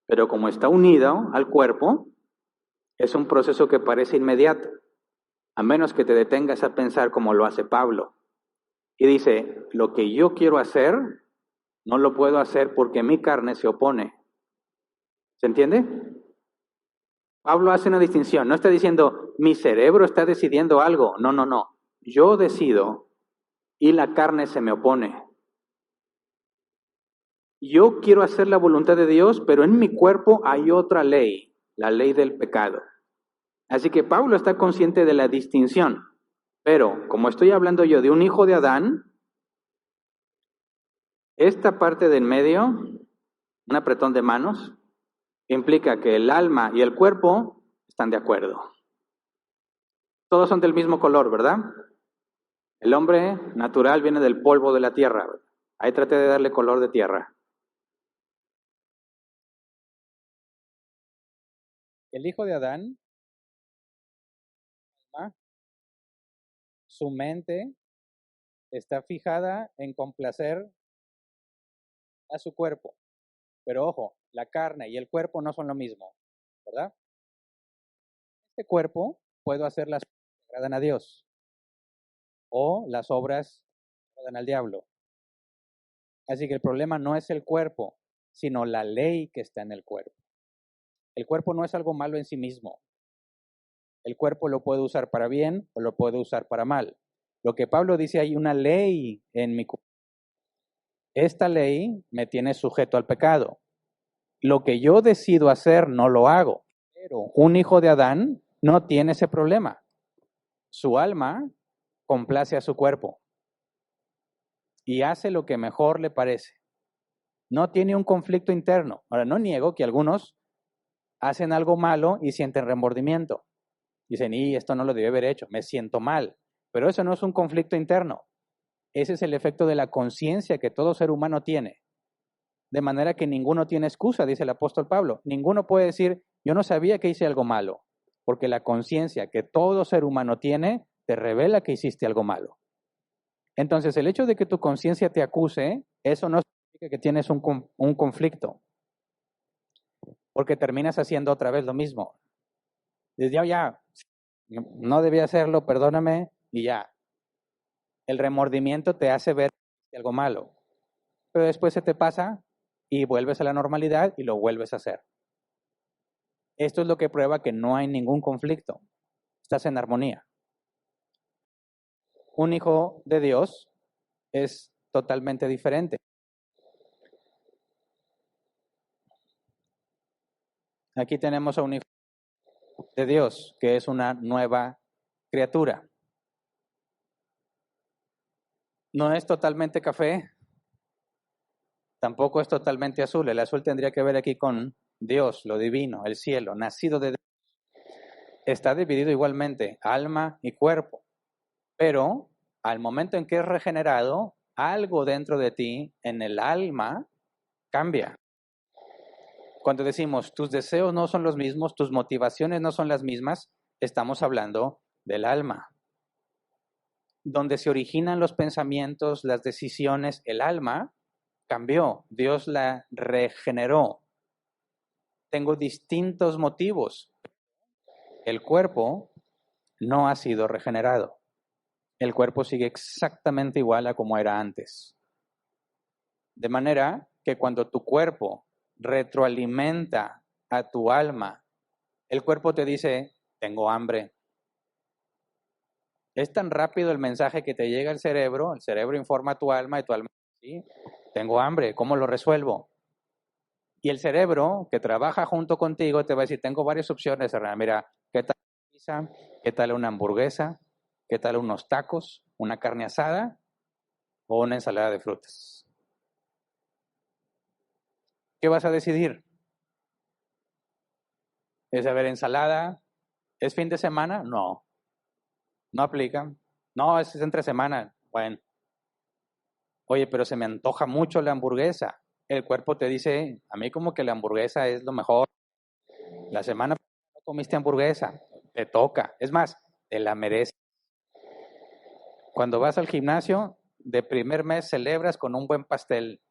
Pero como está unido al cuerpo, es un proceso que parece inmediato, a menos que te detengas a pensar como lo hace Pablo. Y dice, lo que yo quiero hacer, no lo puedo hacer porque mi carne se opone. ¿Se entiende? Pablo hace una distinción, no está diciendo, mi cerebro está decidiendo algo, no, no, no, yo decido y la carne se me opone. Yo quiero hacer la voluntad de Dios, pero en mi cuerpo hay otra ley, la ley del pecado. Así que Pablo está consciente de la distinción, pero como estoy hablando yo de un hijo de Adán, esta parte del medio, un apretón de manos, implica que el alma y el cuerpo están de acuerdo. Todos son del mismo color, ¿verdad? El hombre natural viene del polvo de la tierra. Ahí traté de darle color de tierra. El hijo de Adán, su mente está fijada en complacer a su cuerpo. Pero ojo, la carne y el cuerpo no son lo mismo, ¿verdad? Este cuerpo puedo hacer las cosas que agradan a Dios o las obras que agradan al diablo. Así que el problema no es el cuerpo, sino la ley que está en el cuerpo. El cuerpo no es algo malo en sí mismo. El cuerpo lo puede usar para bien o lo puede usar para mal. Lo que Pablo dice, hay una ley en mi cuerpo. Esta ley me tiene sujeto al pecado. Lo que yo decido hacer no lo hago. Pero un hijo de Adán no tiene ese problema. Su alma complace a su cuerpo y hace lo que mejor le parece. No tiene un conflicto interno. Ahora, no niego que algunos hacen algo malo y sienten remordimiento. Dicen, y esto no lo debí haber hecho, me siento mal. Pero eso no es un conflicto interno. Ese es el efecto de la conciencia que todo ser humano tiene. De manera que ninguno tiene excusa, dice el apóstol Pablo. Ninguno puede decir, yo no sabía que hice algo malo. Porque la conciencia que todo ser humano tiene te revela que hiciste algo malo. Entonces, el hecho de que tu conciencia te acuse, eso no significa que tienes un conflicto. Porque terminas haciendo otra vez lo mismo. Dices, ya, no debía hacerlo, perdóname, y ya. El remordimiento te hace ver algo malo. Pero después se te pasa y vuelves a la normalidad y lo vuelves a hacer. Esto es lo que prueba que no hay ningún conflicto. Estás en armonía. Un hijo de Dios es totalmente diferente. Aquí tenemos a un hijo de Dios, que es una nueva criatura. No es totalmente café, tampoco es totalmente azul. El azul tendría que ver aquí con Dios, lo divino, el cielo, nacido de Dios. Está dividido igualmente, alma y cuerpo. Pero al momento en que es regenerado, algo dentro de ti, en el alma, cambia. Cuando decimos tus deseos no son los mismos, tus motivaciones no son las mismas, estamos hablando del alma. Donde se originan los pensamientos, las decisiones, el alma cambió, Dios la regeneró. Tengo distintos motivos. El cuerpo no ha sido regenerado. El cuerpo sigue exactamente igual a como era antes. De manera que cuando tu cuerpo retroalimenta a tu alma, el cuerpo te dice, tengo hambre. Es tan rápido el mensaje que te llega al cerebro, el cerebro informa a tu alma y tu alma, sí, tengo hambre, ¿cómo lo resuelvo? Y el cerebro que trabaja junto contigo te va a decir, tengo varias opciones, Hernán. Mira, ¿qué tal una pizza? ¿Qué tal una hamburguesa? ¿Qué tal unos tacos? ¿Una carne asada? ¿O una ensalada de frutas? ¿Qué vas a decidir? ¿Es a ver ensalada? ¿Es fin de semana? No. No aplica. No, es entre semana. Bueno. Oye, pero se me antoja mucho la hamburguesa. El cuerpo te dice, a mí como que la hamburguesa es lo mejor. La semana pasada no comiste hamburguesa, te toca. Es más, te la mereces. Cuando vas al gimnasio, de primer mes celebras con un buen pastel,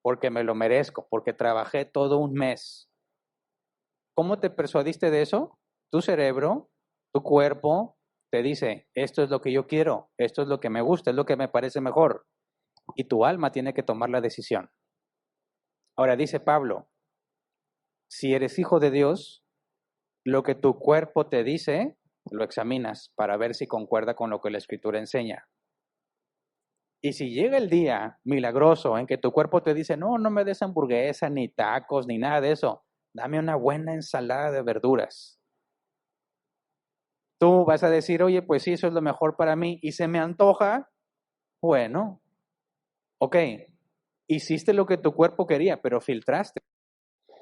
porque me lo merezco, porque trabajé todo un mes. ¿Cómo te persuadiste de eso? Tu cerebro, tu cuerpo, te dice, esto es lo que yo quiero, esto es lo que me gusta, es lo que me parece mejor. Y tu alma tiene que tomar la decisión. Ahora dice Pablo, si eres hijo de Dios, lo que tu cuerpo te dice, lo examinas para ver si concuerda con lo que la Escritura enseña. Y si llega el día milagroso en que tu cuerpo te dice, no, no me des hamburguesa, ni tacos, ni nada de eso, dame una buena ensalada de verduras. Tú vas a decir, oye, pues sí, eso es lo mejor para mí, y se me antoja, bueno, ok, hiciste lo que tu cuerpo quería, pero filtraste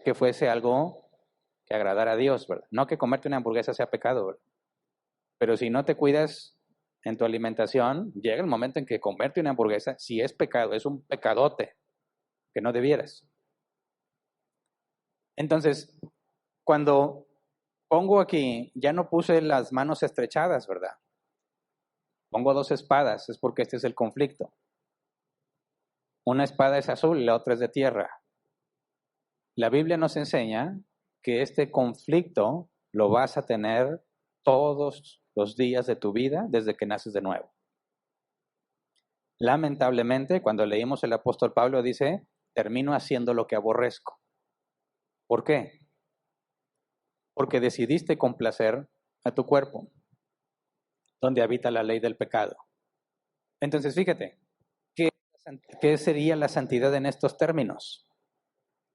que fuese algo que agradara a Dios, ¿verdad? No que comerte una hamburguesa sea pecado, ¿verdad? Pero si no te cuidas en tu alimentación, llega el momento en que comerte una hamburguesa, si es pecado, es un pecadote que no debieras. Entonces, cuando pongo aquí, ya no puse las manos estrechadas, ¿verdad? Pongo dos espadas, es porque este es el conflicto. Una espada es azul y la otra es de tierra. La Biblia nos enseña que este conflicto lo vas a tener todos los días de tu vida desde que naces de nuevo. Lamentablemente, cuando leímos el apóstol Pablo dice, termino haciendo lo que aborrezco. ¿Por qué? Porque decidiste complacer a tu cuerpo, donde habita la ley del pecado. Entonces, fíjate, ¿qué sería la santidad en estos términos?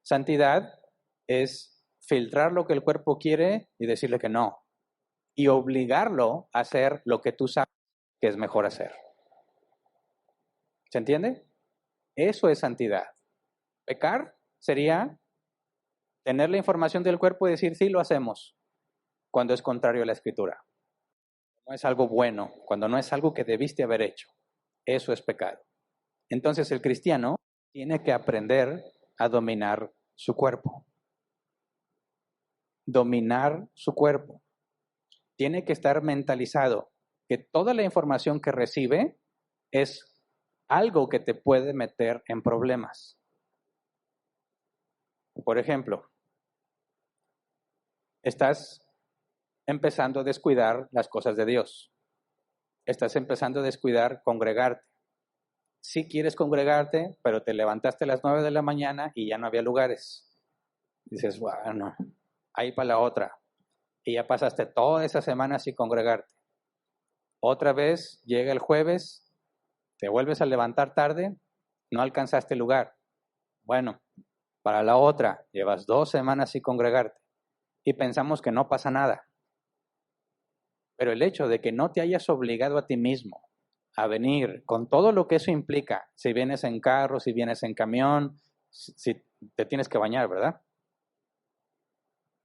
Santidad es filtrar lo que el cuerpo quiere y decirle que no, y obligarlo a hacer lo que tú sabes que es mejor hacer. ¿Se entiende? Eso es santidad. Pecar sería tener la información del cuerpo y decir, sí, lo hacemos, cuando es contrario a la Escritura. No es algo bueno, cuando no es algo que debiste haber hecho. Eso es pecado. Entonces el cristiano tiene que aprender a dominar su cuerpo. Dominar su cuerpo. Tiene que estar mentalizado que toda la información que recibe es algo que te puede meter en problemas. Por ejemplo, estás empezando a descuidar las cosas de Dios. Estás empezando a descuidar congregarte. Sí quieres congregarte, pero te levantaste a las 9 de la mañana y ya no había lugares. Dices, bueno, ahí para la otra. Y ya pasaste toda esa semana sin congregarte. Otra vez llega el jueves, te vuelves a levantar tarde, no alcanzaste lugar. Bueno, para la otra, llevas 2 semanas sin congregarte y pensamos que no pasa nada. Pero el hecho de que no te hayas obligado a ti mismo a venir con todo lo que eso implica, si vienes en carro, si vienes en camión, si te tienes que bañar, ¿verdad?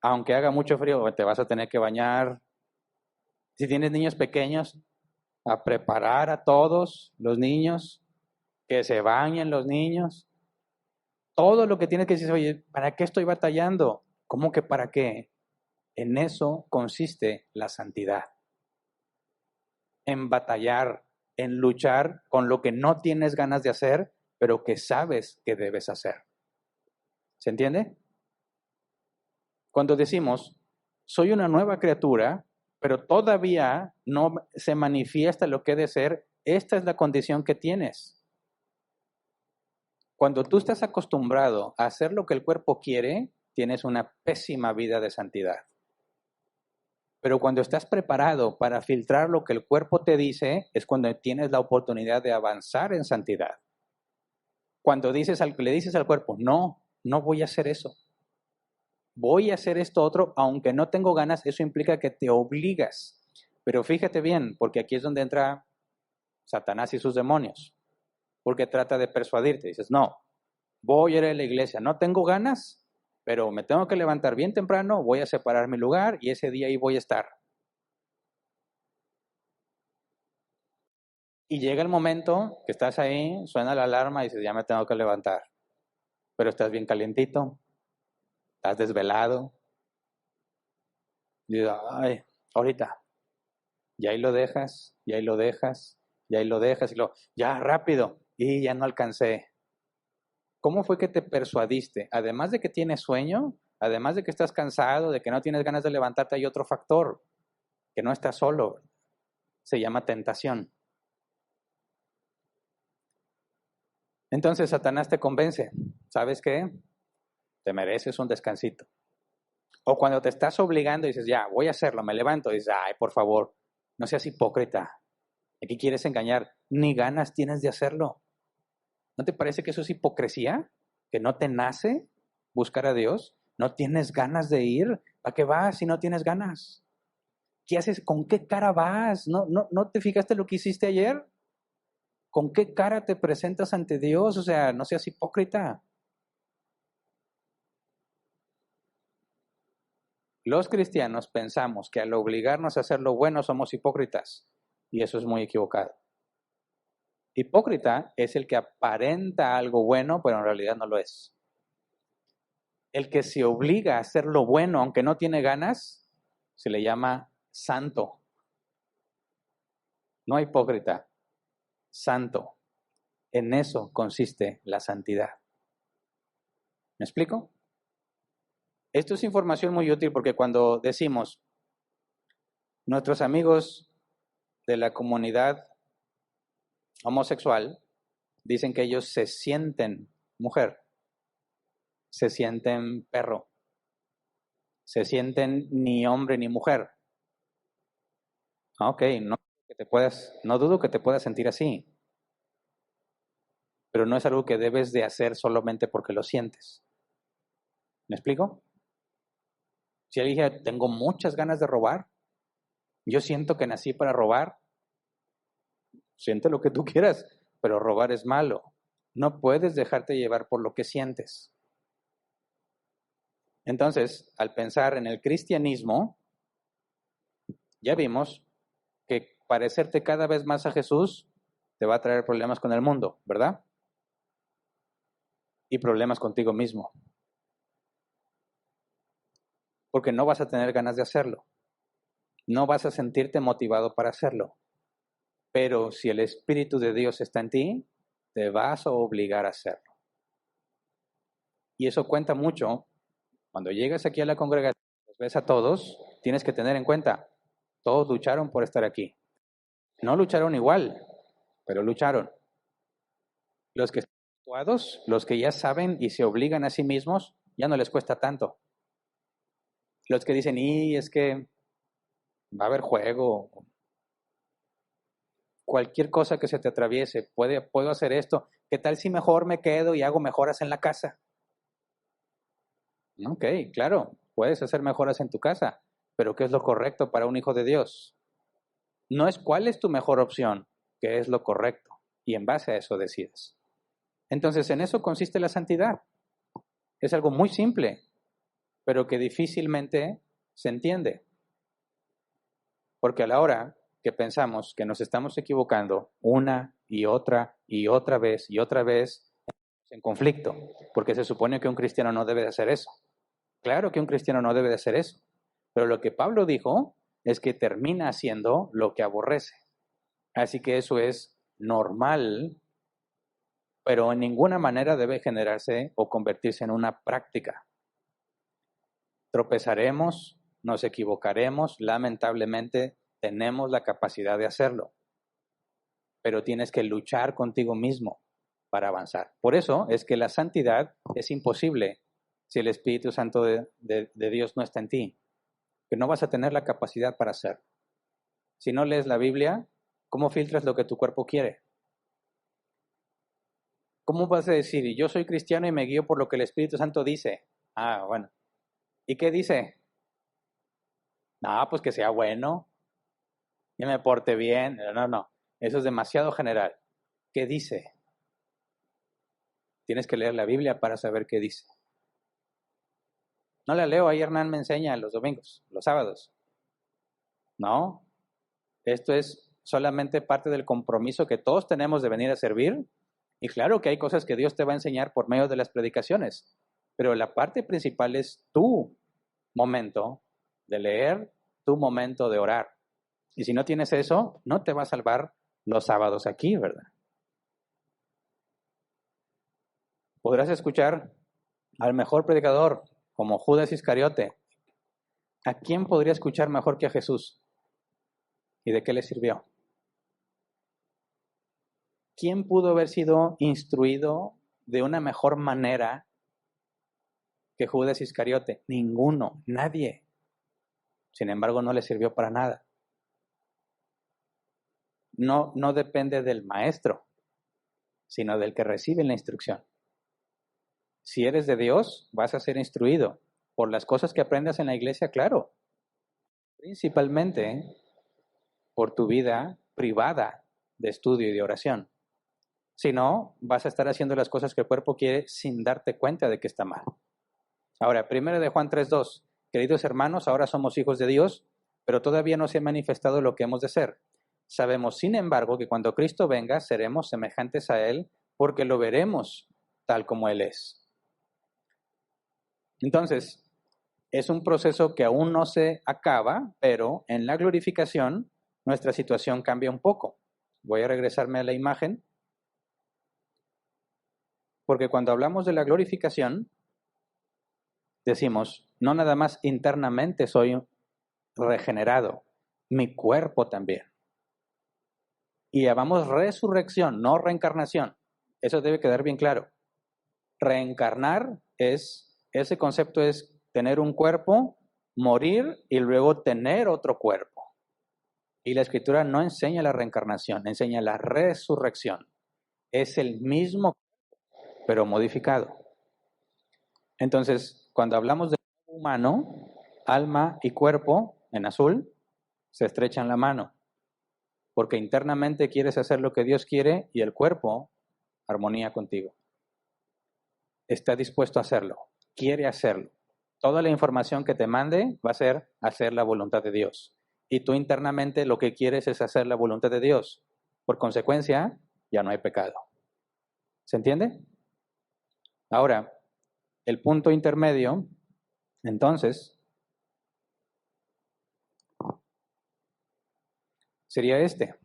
Aunque haga mucho frío, te vas a tener que bañar. Si tienes niños pequeños, a preparar a todos los niños, que se bañen los niños. Todo lo que tienes que decir, oye, ¿para qué estoy batallando? ¿Cómo que para qué? En eso consiste la santidad. En batallar, en luchar con lo que no tienes ganas de hacer, pero que sabes que debes hacer. ¿Se entiende? Cuando decimos, soy una nueva criatura, pero todavía no se manifiesta lo que he de ser, esta es la condición que tienes. Cuando tú estás acostumbrado a hacer lo que el cuerpo quiere, tienes una pésima vida de santidad. Pero cuando estás preparado para filtrar lo que el cuerpo te dice, es cuando tienes la oportunidad de avanzar en santidad. Cuando le dices al cuerpo, no, no voy a hacer eso. Voy a hacer esto otro, aunque no tengo ganas, eso implica que te obligas. Pero fíjate bien, porque aquí es donde entra Satanás y sus demonios. Porque trata de persuadirte. Dices, no, voy a ir a la iglesia, no tengo ganas, pero me tengo que levantar bien temprano, voy a separar mi lugar y ese día ahí voy a estar. Y llega el momento que estás ahí, suena la alarma y dices, ya me tengo que levantar. Pero estás bien calientito, estás desvelado. Y dices, ay, ahorita. Y ahí lo dejas, y ahí lo dejas, y ahí lo dejas, y ya rápido, y ya no alcancé. ¿Cómo fue que te persuadiste? Además de que tienes sueño, además de que estás cansado, de que no tienes ganas de levantarte, hay otro factor, que no estás solo. Se llama tentación. Entonces Satanás te convence. ¿Sabes qué? Te mereces un descansito. O cuando te estás obligando y dices, ya, voy a hacerlo, me levanto y dices, ay, por favor, no seas hipócrita. Aquí quieres engañar, ni ganas tienes de hacerlo. ¿No te parece que eso es hipocresía? ¿Que no te nace buscar a Dios? ¿No tienes ganas de ir? ¿Para qué vas si no tienes ganas? ¿Qué haces? ¿Con qué cara vas? ¿No te fijaste lo que hiciste ayer? ¿Con qué cara te presentas ante Dios? O sea, no seas hipócrita. Los cristianos pensamos que al obligarnos a hacer lo bueno somos hipócritas, y eso es muy equivocado. Hipócrita es el que aparenta algo bueno, pero en realidad no lo es. El que se obliga a hacer lo bueno, aunque no tiene ganas, se le llama santo. No hipócrita, santo. En eso consiste la santidad. ¿Me explico? Esto es información muy útil porque cuando decimos, nuestros amigos de la comunidad homosexual dicen que ellos se sienten mujer, se sienten perro, se sienten ni hombre ni mujer. Ok, no dudo que te puedas sentir así, pero no es algo que debes de hacer solamente porque lo sientes. ¿Me explico? Si alguien dice, tengo muchas ganas de robar, yo siento que nací para robar, siente lo que tú quieras, pero robar es malo. No puedes dejarte llevar por lo que sientes. Entonces, al pensar en el cristianismo, ya vimos que parecerte cada vez más a Jesús te va a traer problemas con el mundo, ¿verdad? Y problemas contigo mismo. Porque no vas a tener ganas de hacerlo. No vas a sentirte motivado para hacerlo. Pero si el Espíritu de Dios está en ti, te vas a obligar a hacerlo. Y eso cuenta mucho. Cuando llegas aquí a la congregación, los ves a todos, tienes que tener en cuenta, todos lucharon por estar aquí. No lucharon igual, pero lucharon. Los que están habituados, los que ya saben y se obligan a sí mismos, ya no les cuesta tanto. Los que dicen, y es que va a haber juego, cualquier cosa que se te atraviese, puedo hacer esto, ¿qué tal si mejor me quedo y hago mejoras en la casa? Ok, claro, puedes hacer mejoras en tu casa, pero ¿qué es lo correcto para un hijo de Dios? No es cuál es tu mejor opción, qué es lo correcto, y en base a eso decides. Entonces, en eso consiste la santidad. Es algo muy simple, pero que difícilmente se entiende. Porque a la hora que pensamos que nos estamos equivocando una y otra vez y otra vez, en conflicto, porque se supone que un cristiano no debe de hacer eso. Claro que un cristiano no debe de hacer eso, pero lo que Pablo dijo es que termina haciendo lo que aborrece. Así que eso es normal, pero en ninguna manera debe generarse o convertirse en una práctica. Tropezaremos, nos equivocaremos, lamentablemente tenemos la capacidad de hacerlo, pero tienes que luchar contigo mismo para avanzar. Por eso es que la santidad es imposible si el Espíritu Santo de Dios no está en ti, que no vas a tener la capacidad para hacerlo. Si no lees la Biblia, ¿cómo filtras lo que tu cuerpo quiere? ¿Cómo vas a decir, yo soy cristiano y me guío por lo que el Espíritu Santo dice? Ah, bueno. ¿Y qué dice? No, pues que sea bueno, que me porte bien. No. Eso es demasiado general. ¿Qué dice? Tienes que leer la Biblia para saber qué dice. No la leo, ahí Hernán me enseña los domingos, los sábados. No, esto es solamente parte del compromiso que todos tenemos de venir a servir. Y claro que hay cosas que Dios te va a enseñar por medio de las predicaciones, pero la parte principal es tu momento de leer, tu momento de orar. Y si no tienes eso, no te va a salvar los sábados aquí, ¿verdad? Podrás escuchar al mejor predicador, como Judas Iscariote. ¿A quién podría escuchar mejor que a Jesús? ¿Y de qué le sirvió? ¿Quién pudo haber sido instruido de una mejor manera que Judas Iscariote? Ninguno, nadie. Sin embargo, no le sirvió para nada. No depende del maestro, sino del que recibe la instrucción. Si eres de Dios, vas a ser instruido por las cosas que aprendas en la iglesia, claro. Principalmente por tu vida privada de estudio y de oración. Si no, vas a estar haciendo las cosas que el cuerpo quiere sin darte cuenta de que está mal. Ahora, 1 de Juan 3:2. Queridos hermanos, ahora somos hijos de Dios, pero todavía no se ha manifestado lo que hemos de ser. Sabemos, sin embargo, que cuando Cristo venga, seremos semejantes a Él, porque lo veremos tal como Él es. Entonces, es un proceso que aún no se acaba, pero en la glorificación nuestra situación cambia un poco. Voy a regresarme a la imagen, porque cuando hablamos de la glorificación, decimos, no nada más internamente soy regenerado, mi cuerpo también. Y llamamos resurrección, no reencarnación. Eso debe quedar bien claro. Reencarnar ese concepto es tener un cuerpo, morir y luego tener otro cuerpo. Y la Escritura no enseña la reencarnación, enseña la resurrección. Es el mismo, pero modificado. Entonces, cuando hablamos de humano, alma y cuerpo, en azul, se estrechan la mano. Porque internamente quieres hacer lo que Dios quiere y el cuerpo armonía contigo. Está dispuesto a hacerlo, quiere hacerlo. Toda la información que te mande va a ser hacer la voluntad de Dios. Y tú internamente lo que quieres es hacer la voluntad de Dios. Por consecuencia, ya no hay pecado. ¿Se entiende? Ahora, el punto intermedio, entonces, sería este.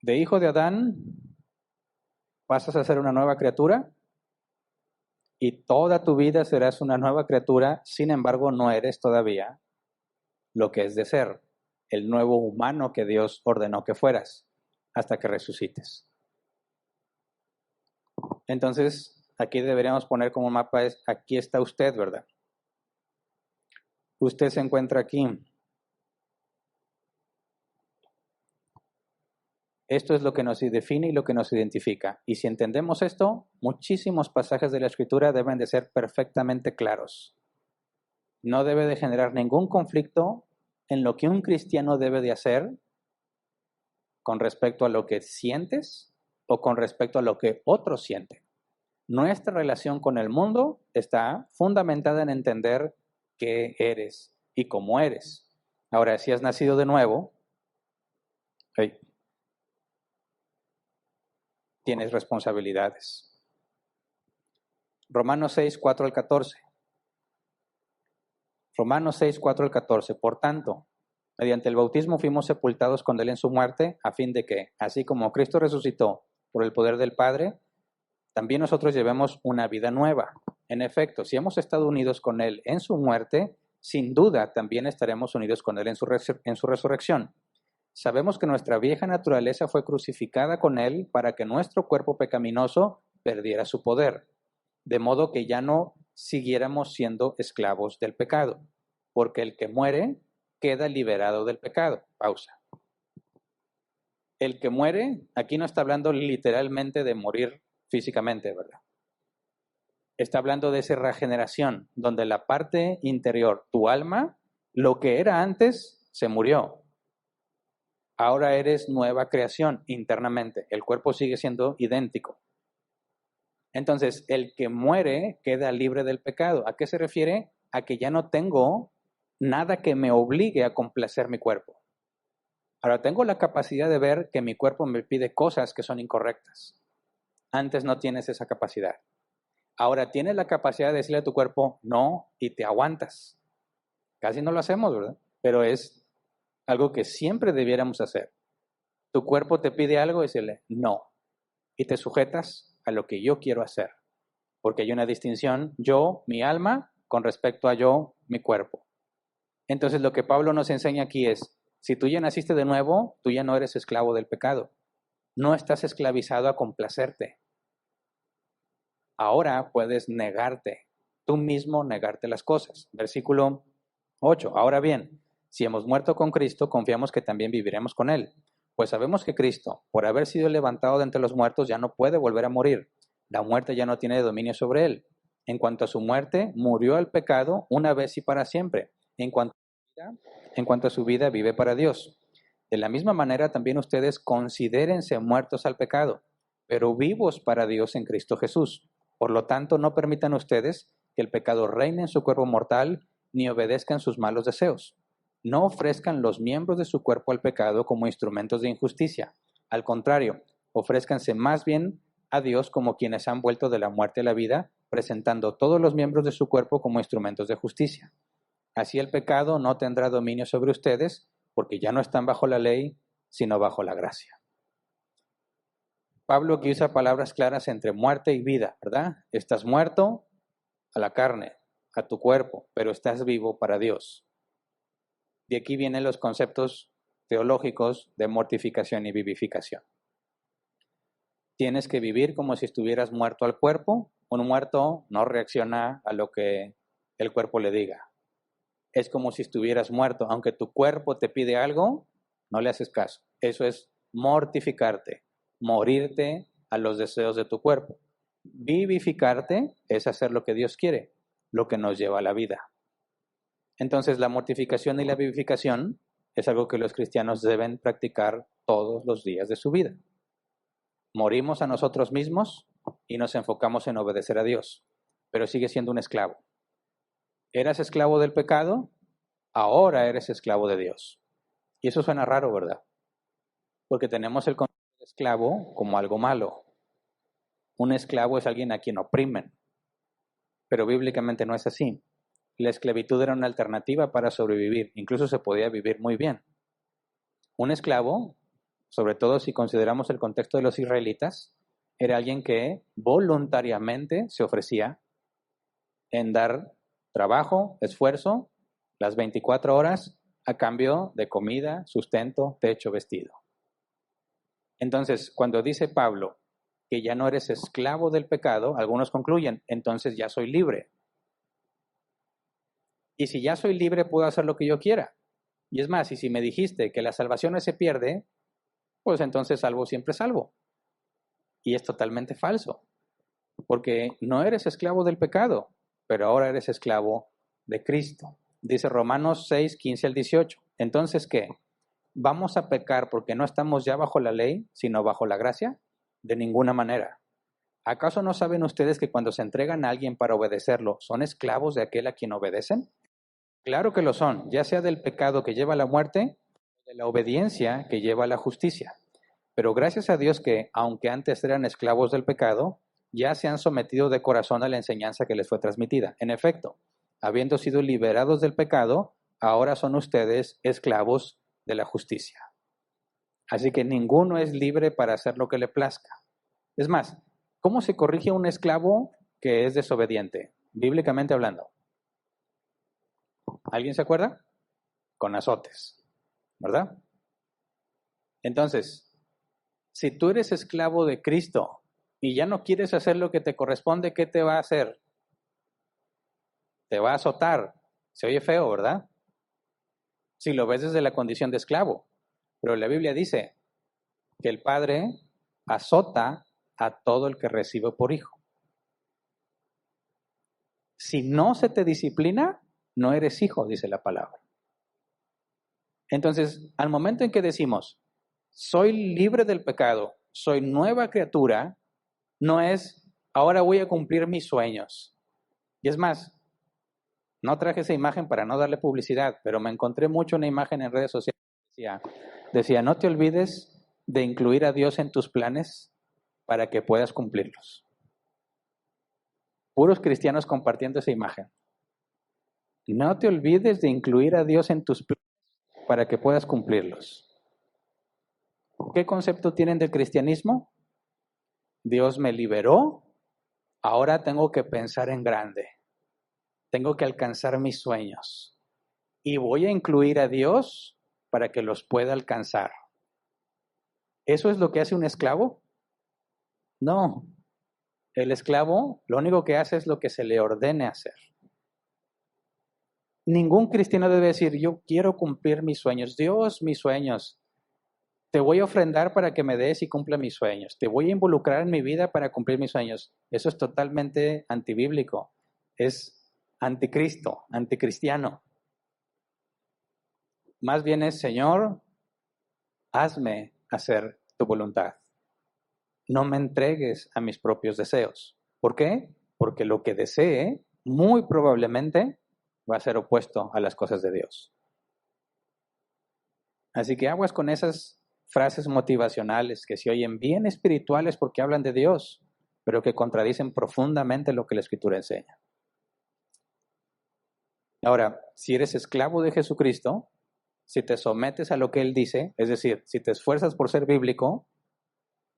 De hijo de Adán, pasas a ser una nueva criatura y toda tu vida serás una nueva criatura, sin embargo no eres todavía lo que es de ser, el nuevo humano que Dios ordenó que fueras, hasta que resucites. Entonces, aquí deberíamos poner como mapa, aquí está usted, ¿verdad? Usted se encuentra aquí. Esto es lo que nos define y lo que nos identifica. Y si entendemos esto, muchísimos pasajes de la Escritura deben de ser perfectamente claros. No debe de generar ningún conflicto en lo que un cristiano debe de hacer con respecto a lo que sientes o con respecto a lo que otros sienten. Nuestra relación con el mundo está fundamentada en entender qué eres y cómo eres. Ahora, si has nacido de nuevo, tienes responsabilidades. Romanos 6, 4 al 14. Romanos 6, 4 al 14. Por tanto, mediante el bautismo fuimos sepultados con Él en su muerte, a fin de que, así como Cristo resucitó por el poder del Padre, también nosotros llevemos una vida nueva. En efecto, si hemos estado unidos con Él en su muerte, sin duda también estaremos unidos con Él en su resurrección. Sabemos que nuestra vieja naturaleza fue crucificada con Él para que nuestro cuerpo pecaminoso perdiera su poder, de modo que ya no siguiéramos siendo esclavos del pecado, porque el que muere queda liberado del pecado. Pausa. El que muere, aquí no está hablando literalmente de morir físicamente, ¿verdad? Está hablando de esa regeneración, donde la parte interior, tu alma, lo que era antes, se murió. Ahora eres nueva creación internamente. El cuerpo sigue siendo idéntico. Entonces, el que muere queda libre del pecado. ¿A qué se refiere? A que ya no tengo nada que me obligue a complacer mi cuerpo. Ahora tengo la capacidad de ver que mi cuerpo me pide cosas que son incorrectas. Antes no tienes esa capacidad. Ahora tienes la capacidad de decirle a tu cuerpo no y te aguantas. Casi no lo hacemos, ¿verdad? Pero es algo que siempre debiéramos hacer. Tu cuerpo te pide algo y decirle no. Y te sujetas a lo que yo quiero hacer. Porque hay una distinción, yo, mi alma, con respecto a yo, mi cuerpo. Entonces lo que Pablo nos enseña aquí es, si tú ya naciste de nuevo, tú ya no eres esclavo del pecado. No estás esclavizado a complacerte. Ahora puedes negarte, tú mismo negarte las cosas. Versículo 8. Ahora bien, si hemos muerto con Cristo, confiamos que también viviremos con Él. Pues sabemos que Cristo, por haber sido levantado de entre los muertos, ya no puede volver a morir. La muerte ya no tiene dominio sobre Él. En cuanto a su muerte, murió al pecado una vez y para siempre. En cuanto a su vida, vive para Dios. De la misma manera, también ustedes considérense muertos al pecado, pero vivos para Dios en Cristo Jesús. Por lo tanto, no permitan ustedes que el pecado reine en su cuerpo mortal, ni obedezcan sus malos deseos. No ofrezcan los miembros de su cuerpo al pecado como instrumentos de injusticia. Al contrario, ofrézcanse más bien a Dios como quienes han vuelto de la muerte a la vida, presentando todos los miembros de su cuerpo como instrumentos de justicia. Así el pecado no tendrá dominio sobre ustedes, porque ya no están bajo la ley, sino bajo la gracia. Pablo aquí usa palabras claras entre muerte y vida, ¿verdad? Estás muerto a la carne, a tu cuerpo, pero estás vivo para Dios. De aquí vienen los conceptos teológicos de mortificación y vivificación. Tienes que vivir como si estuvieras muerto al cuerpo. Un muerto no reacciona a lo que el cuerpo le diga. Es como si estuvieras muerto. Aunque tu cuerpo te pide algo, no le haces caso. Eso es mortificarte, morirte a los deseos de tu cuerpo. Vivificarte es hacer lo que Dios quiere, lo que nos lleva a la vida. Entonces, la mortificación y la vivificación es algo que los cristianos deben practicar todos los días de su vida. Morimos a nosotros mismos y nos enfocamos en obedecer a Dios, pero sigue siendo un esclavo. ¿Eras esclavo del pecado? Ahora eres esclavo de Dios. Y eso suena raro, ¿verdad? Porque tenemos el concepto de esclavo como algo malo. Un esclavo es alguien a quien oprimen, pero bíblicamente no es así. La esclavitud era una alternativa para sobrevivir, incluso se podía vivir muy bien. Un esclavo, sobre todo si consideramos el contexto de los israelitas, era alguien que voluntariamente se ofrecía en dar trabajo, esfuerzo, las 24 horas a cambio de comida, sustento, techo, vestido. Entonces, cuando dice Pablo que ya no eres esclavo del pecado, algunos concluyen, entonces ya soy libre. Y si ya soy libre, puedo hacer lo que yo quiera. Y es más, y si me dijiste que la salvación no se pierde, pues entonces salvo siempre salvo. Y es totalmente falso, porque no eres esclavo del pecado, pero ahora eres esclavo de Cristo. Dice Romanos 6, 15 al 18. Entonces, ¿qué? ¿Vamos a pecar porque no estamos ya bajo la ley, sino bajo la gracia? De ninguna manera. ¿Acaso no saben ustedes que cuando se entregan a alguien para obedecerlo, son esclavos de aquel a quien obedecen? Claro que lo son, ya sea del pecado que lleva a la muerte, o de la obediencia que lleva a la justicia. Pero gracias a Dios que, aunque antes eran esclavos del pecado, ya se han sometido de corazón a la enseñanza que les fue transmitida. En efecto, habiendo sido liberados del pecado, ahora son ustedes esclavos de la justicia. Así que ninguno es libre para hacer lo que le plazca. Es más, ¿cómo se corrige a un esclavo que es desobediente? Bíblicamente hablando. ¿Alguien se acuerda? Con azotes, ¿verdad? Entonces, si tú eres esclavo de Cristo y ya no quieres hacer lo que te corresponde, ¿qué te va a hacer? Te va a azotar. Se oye feo, ¿verdad? Si lo ves desde la condición de esclavo. Pero la Biblia dice que el Padre azota a todo el que recibe por hijo. Si no se te disciplina, no eres hijo, dice la palabra. Entonces, al momento en que decimos, soy libre del pecado, soy nueva criatura, no es, ahora voy a cumplir mis sueños. Y es más, no traje esa imagen para no darle publicidad, pero me encontré mucho una imagen en redes sociales que decía, no te olvides de incluir a Dios en tus planes para que puedas cumplirlos. Puros cristianos compartiendo esa imagen. No te olvides de incluir a Dios en tus planes para que puedas cumplirlos. ¿Qué concepto tienen del cristianismo? Dios me liberó, ahora tengo que pensar en grande. Tengo que alcanzar mis sueños. Y voy a incluir a Dios para que los pueda alcanzar. ¿Eso es lo que hace un esclavo? No. El esclavo lo único que hace es lo que se le ordene hacer. Ningún cristiano debe decir, yo quiero cumplir mis sueños. Dios, mis sueños. Te voy a ofrendar para que me des y cumpla mis sueños. Te voy a involucrar en mi vida para cumplir mis sueños. Eso es totalmente antibíblico. Es anticristo, anticristiano. Más bien es, Señor, hazme hacer tu voluntad. No me entregues a mis propios deseos. ¿Por qué? Porque lo que desee, muy probablemente, va a ser opuesto a las cosas de Dios. Así que aguas con esas frases motivacionales que se oyen bien espirituales porque hablan de Dios, pero que contradicen profundamente lo que la Escritura enseña. Ahora, si eres esclavo de Jesucristo, si te sometes a lo que Él dice, es decir, si te esfuerzas por ser bíblico,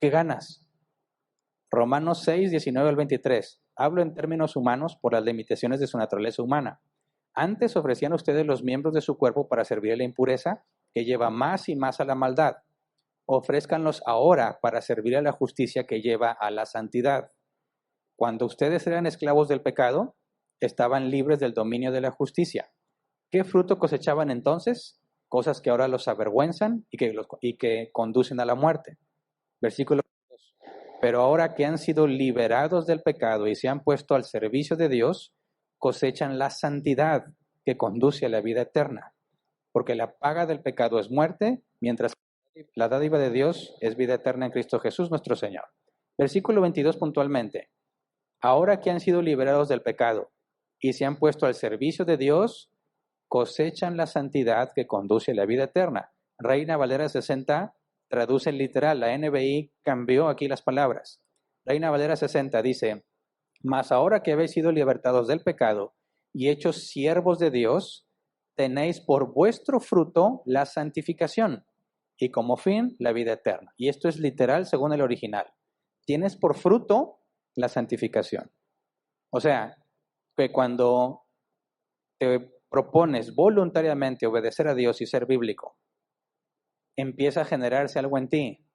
¿qué ganas? Romanos 6, 19 al 23. Hablo en términos humanos por las limitaciones de su naturaleza humana. Antes ofrecían ustedes los miembros de su cuerpo para servir a la impureza, que lleva más y más a la maldad. Ofrézcanlos ahora para servir a la justicia que lleva a la santidad. Cuando ustedes eran esclavos del pecado, estaban libres del dominio de la justicia. ¿Qué fruto cosechaban entonces? Cosas que ahora los avergüenzan y que conducen a la muerte. Versículo 2. Pero ahora que han sido liberados del pecado y se han puesto al servicio de Dios, cosechan la santidad que conduce a la vida eterna. Porque la paga del pecado es muerte, mientras la dádiva de Dios es vida eterna en Cristo Jesús nuestro Señor. Versículo 22 puntualmente. Ahora que han sido liberados del pecado y se han puesto al servicio de Dios, cosechan la santidad que conduce a la vida eterna. Reina Valera 60 traduce literal, la NBI cambió aquí las palabras. Reina Valera 60 dice, mas ahora que habéis sido libertados del pecado y hechos siervos de Dios, tenéis por vuestro fruto la santificación y como fin la vida eterna. Y esto es literal según el original. Tienes por fruto la santificación. O sea, que cuando te propones voluntariamente obedecer a Dios y ser bíblico, empieza a generarse algo en ti,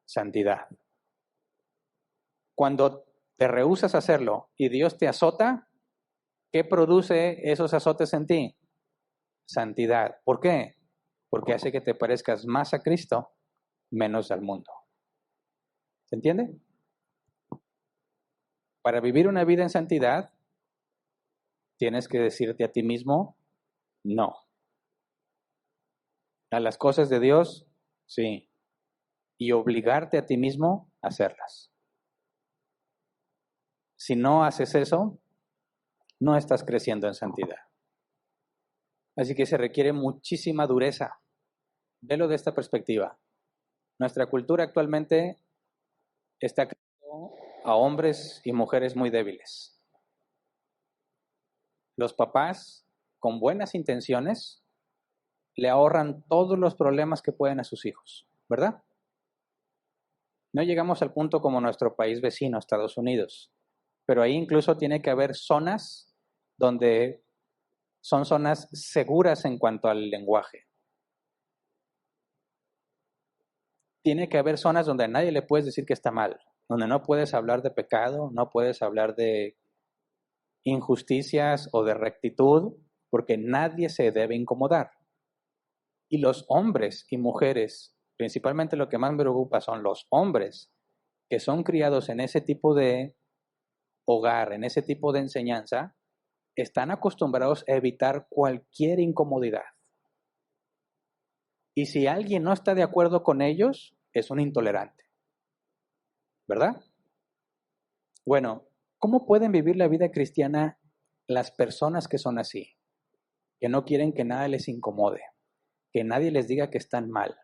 santidad. Cuando te rehusas a hacerlo y Dios te azota, ¿qué produce esos azotes en ti? Santidad. ¿Por qué? Porque hace que te parezcas más a Cristo, menos al mundo. ¿Se entiende? Para vivir una vida en santidad, tienes que decirte a ti mismo, no. A las cosas de Dios, sí. Y obligarte a ti mismo a hacerlas. Si no haces eso, no estás creciendo en santidad. Así que se requiere muchísima dureza. Velo de esta perspectiva. Nuestra cultura actualmente está creando a hombres y mujeres muy débiles. Los papás, con buenas intenciones, le ahorran todos los problemas que pueden a sus hijos, ¿verdad? No llegamos al punto como nuestro país vecino, Estados Unidos, pero ahí incluso tiene que haber zonas donde son zonas seguras en cuanto al lenguaje. Tiene que haber zonas donde a nadie le puedes decir que está mal, donde no puedes hablar de pecado, no puedes hablar de injusticias o de rectitud, porque nadie se debe incomodar. Y los hombres y mujeres, principalmente lo que más me preocupa son los hombres que son criados en ese tipo de hogar, en ese tipo de enseñanza, están acostumbrados a evitar cualquier incomodidad. Y si alguien no está de acuerdo con ellos, es un intolerante. ¿Verdad? Bueno, ¿cómo pueden vivir la vida cristiana las personas que son así? Que no quieren que nada les incomode, que nadie les diga que están mal,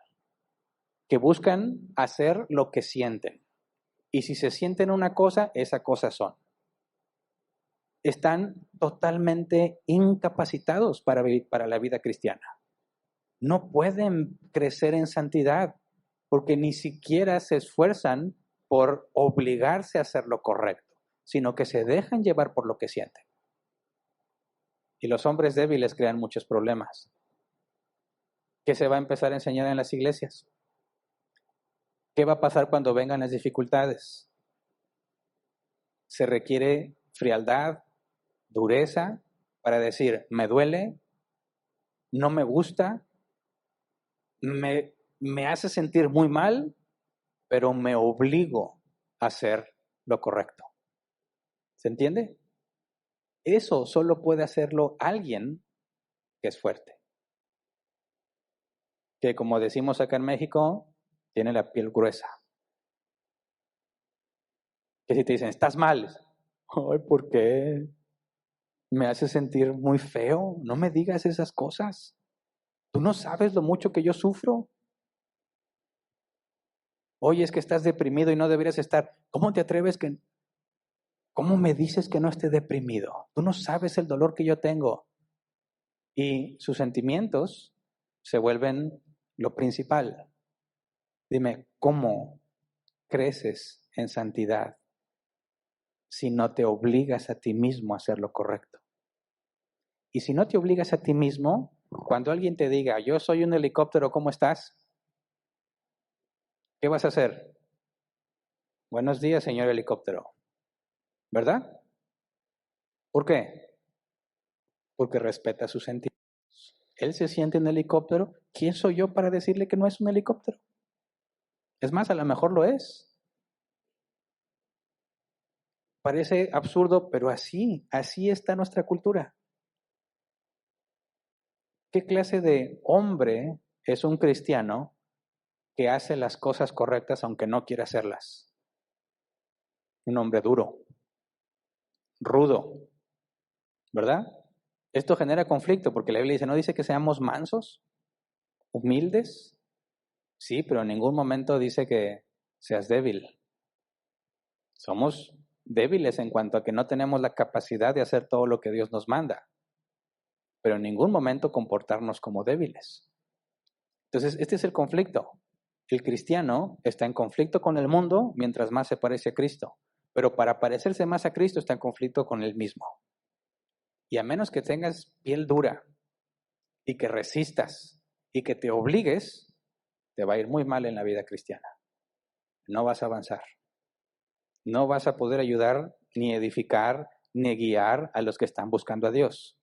que buscan hacer lo que sienten. Y si se sienten una cosa, esa cosa son. Están totalmente incapacitados para la vida cristiana. No pueden crecer en santidad porque ni siquiera se esfuerzan por obligarse a hacer lo correcto, sino que se dejan llevar por lo que sienten. Y los hombres débiles crean muchos problemas. ¿Qué se va a empezar a enseñar en las iglesias? ¿Qué va a pasar cuando vengan las dificultades? se requiere frialdad, dureza, para decir, me duele, no me gusta, me hace sentir muy mal, pero me obligo a hacer lo correcto. ¿Se entiende? Eso solo puede hacerlo alguien que es fuerte. Que como decimos acá en México, tiene la piel gruesa. Que si te dicen, estás mal, ay, ¿por qué? Me hace sentir muy feo, no me digas esas cosas. Tú no sabes lo mucho que yo sufro. Oye, es que estás deprimido y no deberías estar. ¿Cómo me dices que no esté deprimido? Tú no sabes el dolor que yo tengo. Y sus sentimientos se vuelven lo principal. Dime, ¿cómo creces en santidad si no te obligas a ti mismo a hacer lo correcto? Y si no te obligas a ti mismo, cuando alguien te diga, yo soy un helicóptero, ¿cómo estás? ¿Qué vas a hacer? Buenos días, señor helicóptero. ¿Verdad? ¿Por qué? Porque respeta sus sentimientos. Él se siente en helicóptero. ¿Quién soy yo para decirle que no es un helicóptero? Es más, a lo mejor lo es. Parece absurdo, pero así está nuestra cultura. ¿Qué clase de hombre es un cristiano que hace las cosas correctas aunque no quiera hacerlas? Un hombre duro, rudo, ¿verdad? Esto genera conflicto porque la Biblia dice, ¿no dice que seamos mansos, humildes? Sí, pero en ningún momento dice que seas débil. Somos débiles en cuanto a que no tenemos la capacidad de hacer todo lo que Dios nos manda, pero en ningún momento comportarnos como débiles. Entonces, este es el conflicto. El cristiano está en conflicto con el mundo mientras más se parece a Cristo, pero para parecerse más a Cristo está en conflicto con él mismo. Y a menos que tengas piel dura y que resistas y que te obligues, te va a ir muy mal en la vida cristiana. No vas a avanzar. No vas a poder ayudar, ni edificar, ni guiar a los que están buscando a Dios.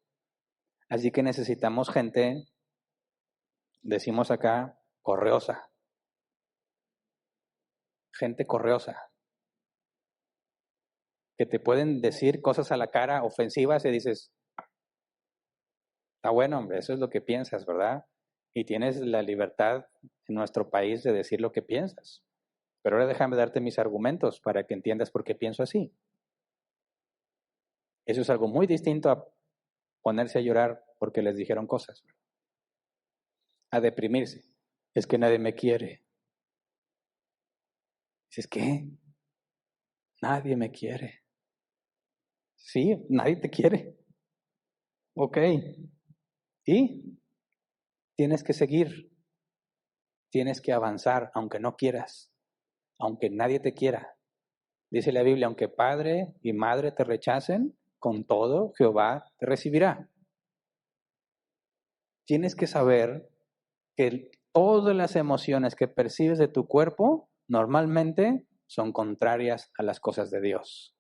Así que necesitamos gente, decimos acá, correosa. Gente correosa. Que te pueden decir cosas a la cara ofensivas y dices, está bueno, hombre, eso es lo que piensas, ¿verdad? Y tienes la libertad en nuestro país de decir lo que piensas. Pero ahora déjame darte mis argumentos para que entiendas por qué pienso así. Eso es algo muy distinto a ponerse a llorar porque les dijeron cosas. A deprimirse. Es que nadie me quiere. Dices, ¿qué? Nadie me quiere. Sí, nadie te quiere. Ok. Y tienes que seguir. Tienes que avanzar, aunque no quieras. Aunque nadie te quiera. Dice la Biblia, aunque padre y madre te rechacen, con todo Jehová te recibirá. Tienes que saber que todas las emociones que percibes de tu cuerpo normalmente son contrarias a las cosas de Dios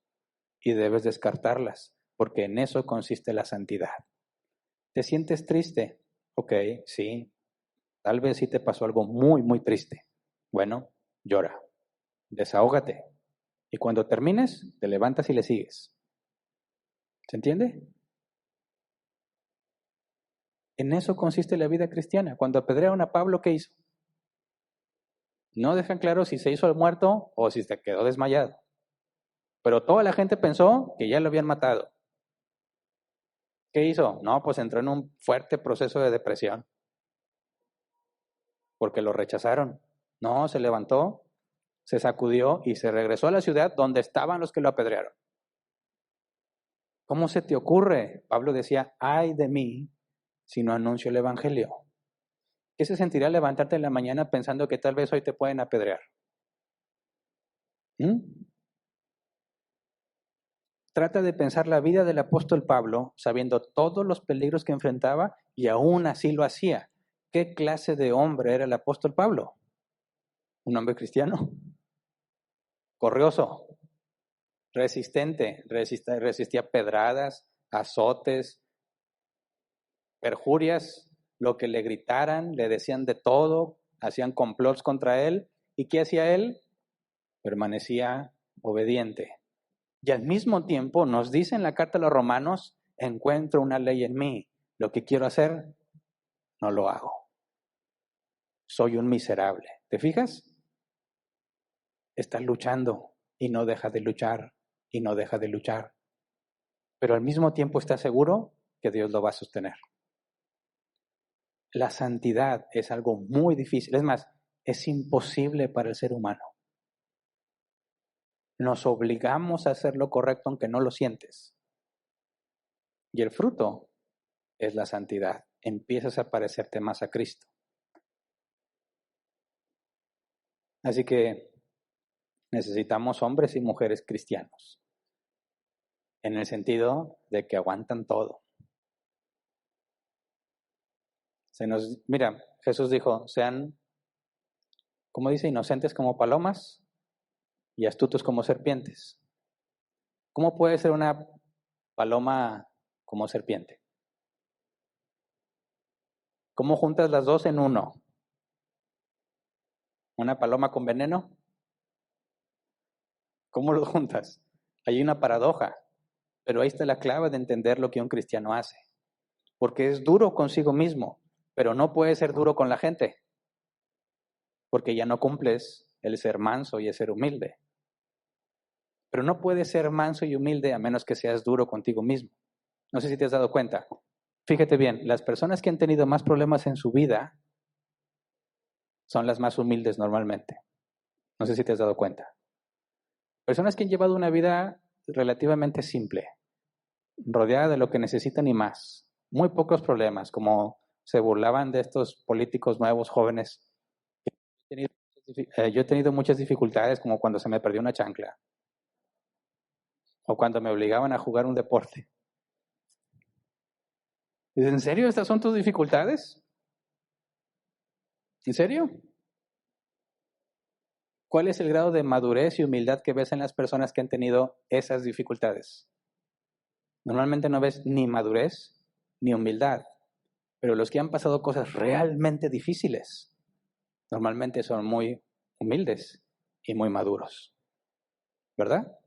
y debes descartarlas, porque en eso consiste la santidad. ¿Te sientes triste? Ok, sí. Tal vez sí te pasó algo muy, muy triste. Bueno, llora, desahógate. Y cuando termines, te levantas y le sigues. ¿Se entiende? En eso consiste la vida cristiana. Cuando apedrearon a Pablo, ¿qué hizo? No dejan claro si se hizo el muerto o si se quedó desmayado. Pero toda la gente pensó que ya lo habían matado. ¿Qué hizo? No, pues entró en un fuerte proceso de depresión. Porque lo rechazaron. No, se levantó, se sacudió y se regresó a la ciudad donde estaban los que lo apedrearon. ¿Cómo se te ocurre? Pablo decía, ay de mí si no anuncio el evangelio. ¿Qué se sentirá levantarte en la mañana pensando que tal vez hoy te pueden apedrear? Trata de pensar la vida del apóstol Pablo sabiendo todos los peligros que enfrentaba y aún así lo hacía. ¿Qué clase de hombre era el apóstol Pablo? Un hombre cristiano, corrioso, resistía pedradas, azotes, perjurias, lo que le gritaran, le decían de todo, hacían complots contra él. ¿Y qué hacía él? Permanecía obediente. Y al mismo tiempo nos dice en la carta a los Romanos, encuentro una ley en mí, lo que quiero hacer, no lo hago. Soy un miserable. ¿Te fijas? Está luchando y no deja de luchar y no deja de luchar. Pero al mismo tiempo está seguro que Dios lo va a sostener. La santidad es algo muy difícil. Es más, es imposible para el ser humano. Nos obligamos a hacer lo correcto aunque no lo sientes. Y el fruto es la santidad. Empiezas a parecerte más a Cristo. Así que necesitamos hombres y mujeres cristianos, en el sentido de que aguantan todo. Mira, Jesús dijo, sean, como dice, inocentes como palomas y astutos como serpientes. ¿Cómo puede ser una paloma como serpiente? ¿Cómo juntas las dos en uno? ¿Una paloma con veneno? ¿Cómo lo juntas? Hay una paradoja, pero ahí está la clave de entender lo que un cristiano hace. Porque es duro consigo mismo, pero no puede ser duro con la gente, porque ya no cumples el ser manso y el ser humilde. Pero no puedes ser manso y humilde a menos que seas duro contigo mismo. No sé si te has dado cuenta. Fíjate bien, las personas que han tenido más problemas en su vida son las más humildes normalmente. No sé si te has dado cuenta. Personas que han llevado una vida relativamente simple, rodeada de lo que necesitan y más. Muy pocos problemas, como se burlaban de estos políticos nuevos, jóvenes. Yo he tenido muchas dificultades, como cuando se me perdió una chancla o cuando me obligaban a jugar un deporte. ¿En serio estas son tus dificultades? ¿En serio? ¿Cuál es el grado de madurez y humildad que ves en las personas que han tenido esas dificultades? Normalmente no ves ni madurez ni humildad, pero los que han pasado cosas realmente difíciles normalmente son muy humildes y muy maduros, ¿verdad?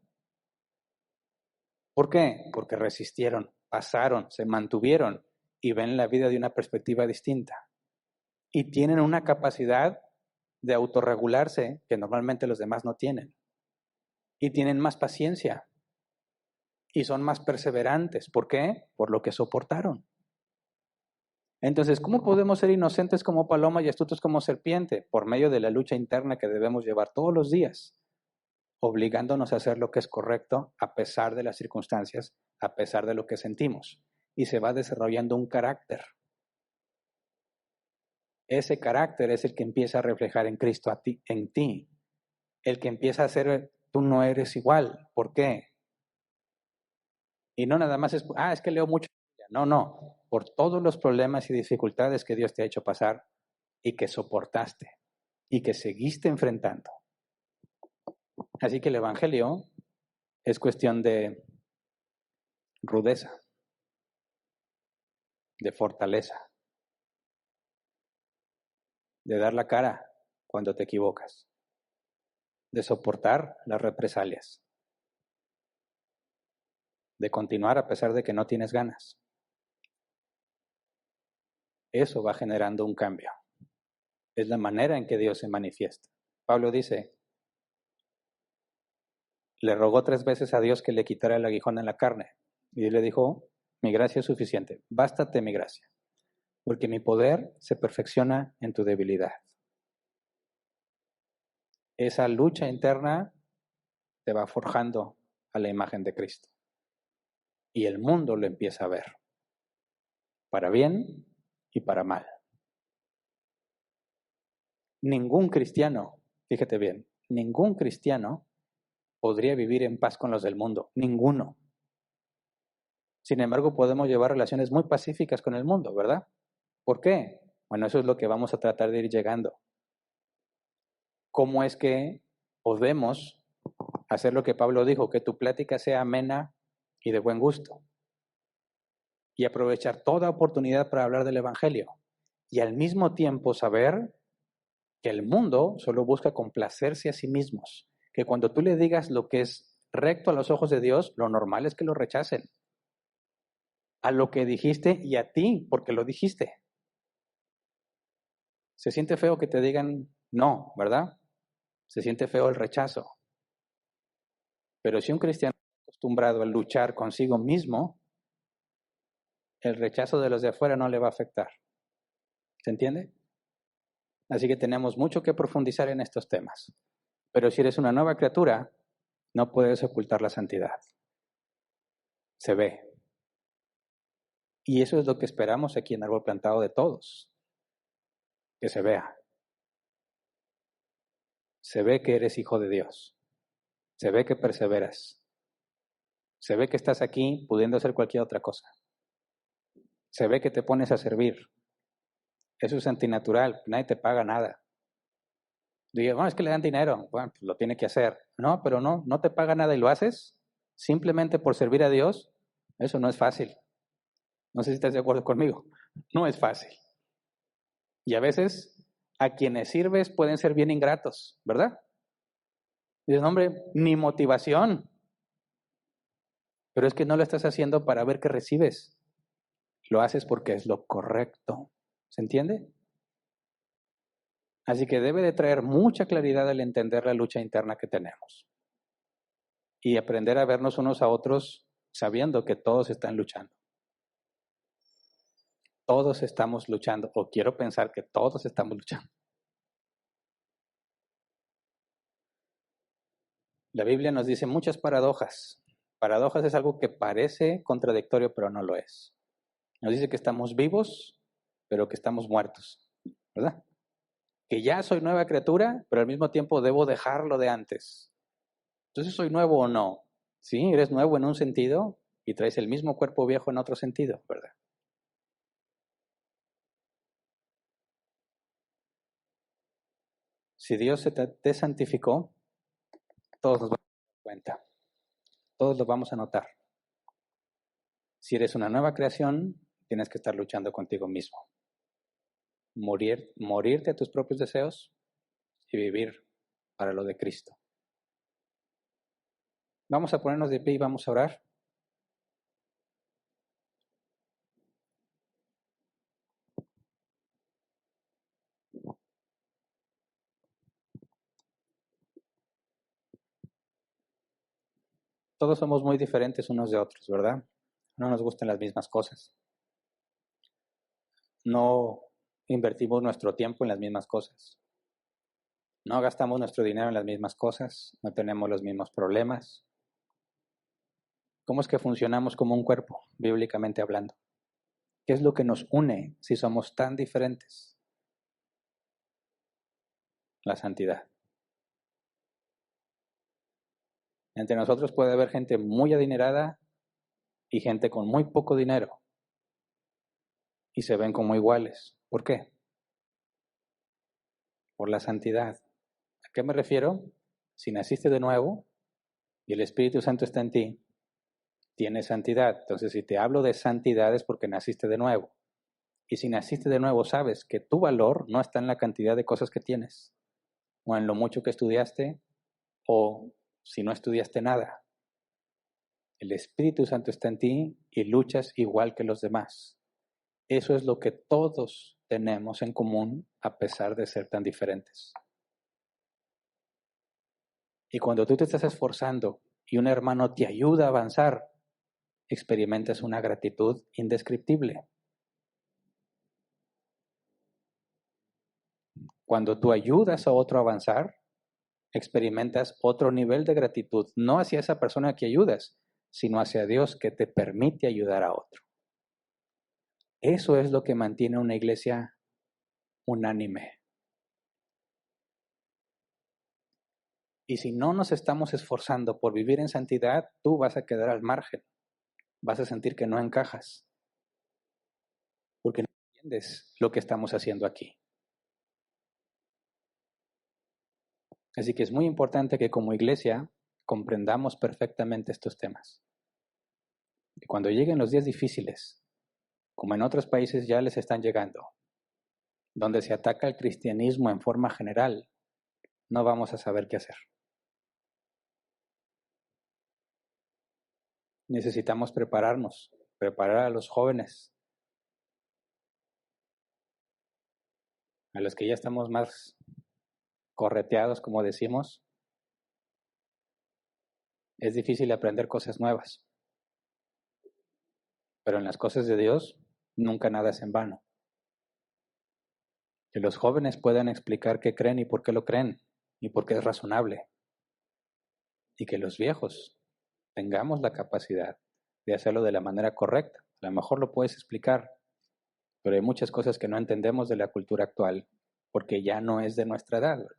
¿Por qué? Porque resistieron, pasaron, se mantuvieron y ven la vida de una perspectiva distinta. Y tienen una capacidad de autorregularse que normalmente los demás no tienen. Y tienen más paciencia. Y son más perseverantes. ¿Por qué? Por lo que soportaron. Entonces, ¿cómo podemos ser inocentes como paloma y astutos como serpiente? Por medio de la lucha interna que debemos llevar todos los días, obligándonos a hacer lo que es correcto a pesar de las circunstancias, a pesar de lo que sentimos. Y se va desarrollando un carácter. Ese carácter es el que empieza a reflejar en Cristo en ti. El que empieza a ser, tú no eres igual. ¿Por qué? Y no nada más es que leo mucho. No. Por todos los problemas y dificultades que Dios te ha hecho pasar y que soportaste y que seguiste enfrentando. Así que el Evangelio es cuestión de rudeza, de fortaleza, de dar la cara cuando te equivocas, de soportar las represalias, de continuar a pesar de que no tienes ganas. Eso va generando un cambio. Es la manera en que Dios se manifiesta. Pablo dice, le rogó 3 veces a Dios que le quitara el aguijón en la carne. Y le dijo, mi gracia es suficiente, bástate mi gracia, porque mi poder se perfecciona en tu debilidad. Esa lucha interna te va forjando a la imagen de Cristo. Y el mundo lo empieza a ver, para bien y para mal. Ningún cristiano, fíjate bien, ningún cristiano podría vivir en paz con los del mundo, ninguno. Sin embargo, podemos llevar relaciones muy pacíficas con el mundo, ¿verdad? ¿Por qué? Bueno, eso es lo que vamos a tratar de ir llegando. ¿Cómo es que podemos hacer lo que Pablo dijo, que tu plática sea amena y de buen gusto. Y aprovechar toda oportunidad para hablar del Evangelio. Y al mismo tiempo saber que el mundo solo busca complacerse a sí mismos. Que cuando tú le digas lo que es recto a los ojos de Dios, lo normal es que lo rechacen. A lo que dijiste y a ti, porque lo dijiste. Se siente feo que te digan no, ¿verdad? Se siente feo el rechazo. Pero si un cristiano está acostumbrado a luchar consigo mismo, el rechazo de los de afuera no le va a afectar. ¿Se entiende? Así que tenemos mucho que profundizar en estos temas. Pero si eres una nueva criatura, no puedes ocultar la santidad. Se ve. Y eso es lo que esperamos aquí en Árbol Plantado de todos. Que se vea. Se ve que eres hijo de Dios. Se ve que perseveras. Se ve que estás aquí pudiendo hacer cualquier otra cosa. Se ve que te pones a servir. Eso es antinatural. Nadie te paga nada. Digo, bueno, es que le dan dinero. Bueno, pues lo tiene que hacer. No, pero no te paga nada y lo haces simplemente por servir a Dios. Eso no es fácil. No sé si estás de acuerdo conmigo. No es fácil. Y a veces a quienes sirves pueden ser bien ingratos, ¿verdad? Dices, no, hombre, ni motivación. Pero es que no lo estás haciendo para ver qué recibes. Lo haces porque es lo correcto. ¿Se entiende? Así que debe de traer mucha claridad el entender la lucha interna que tenemos. Y aprender a vernos unos a otros sabiendo que todos están luchando. Todos estamos luchando, o quiero pensar que todos estamos luchando. La Biblia nos dice muchas paradojas. Paradojas es algo que parece contradictorio, pero no lo es. Nos dice que estamos vivos, pero que estamos muertos, ¿verdad? Que ya soy nueva criatura, pero al mismo tiempo debo dejarlo de antes. Entonces, ¿soy nuevo o no? Sí, eres nuevo en un sentido y traes el mismo cuerpo viejo en otro sentido, ¿verdad? Si Dios te santificó, todos nos vamos a dar cuenta. Todos lo vamos a notar. Si eres una nueva creación, tienes que estar luchando contigo mismo. Morirte a tus propios deseos y vivir para lo de Cristo. Vamos a ponernos de pie y vamos a orar. Todos somos muy diferentes unos de otros, ¿verdad? No nos gustan las mismas cosas. No invertimos nuestro tiempo en las mismas cosas. No gastamos nuestro dinero en las mismas cosas. No tenemos los mismos problemas. ¿Cómo es que funcionamos como un cuerpo, bíblicamente hablando? ¿Qué es lo que nos une si somos tan diferentes? La santidad. Entre nosotros puede haber gente muy adinerada y gente con muy poco dinero. Y se ven como iguales. ¿Por qué? Por la santidad. ¿A qué me refiero? Si naciste de nuevo y el Espíritu Santo está en ti, tienes santidad. Entonces, si te hablo de santidad es porque naciste de nuevo. Y si naciste de nuevo, sabes que tu valor no está en la cantidad de cosas que tienes, o en lo mucho que estudiaste, o si no estudiaste nada. El Espíritu Santo está en ti y luchas igual que los demás. Eso es lo que todos tenemos en común a pesar de ser tan diferentes. Y cuando tú te estás esforzando y un hermano te ayuda a avanzar, experimentas una gratitud indescriptible. Cuando tú ayudas a otro a avanzar, experimentas otro nivel de gratitud, no hacia esa persona que ayudas, sino hacia Dios que te permite ayudar a otro. Eso es lo que mantiene una iglesia unánime. Y si no nos estamos esforzando por vivir en santidad, tú vas a quedar al margen. Vas a sentir que no encajas, porque no entiendes lo que estamos haciendo aquí. Así que es muy importante que como iglesia comprendamos perfectamente estos temas. Y cuando lleguen los días difíciles, como en otros países ya les están llegando, donde se ataca el cristianismo en forma general, no vamos a saber qué hacer. Necesitamos prepararnos, preparar a los jóvenes, a los que ya estamos más correteados, como decimos. Es difícil aprender cosas nuevas, pero en las cosas de Dios nunca nada es en vano. Que los jóvenes puedan explicar qué creen y por qué lo creen, y por qué es razonable. Y que los viejos tengamos la capacidad de hacerlo de la manera correcta. A lo mejor lo puedes explicar, pero hay muchas cosas que no entendemos de la cultura actual, porque ya no es de nuestra edad, ¿verdad?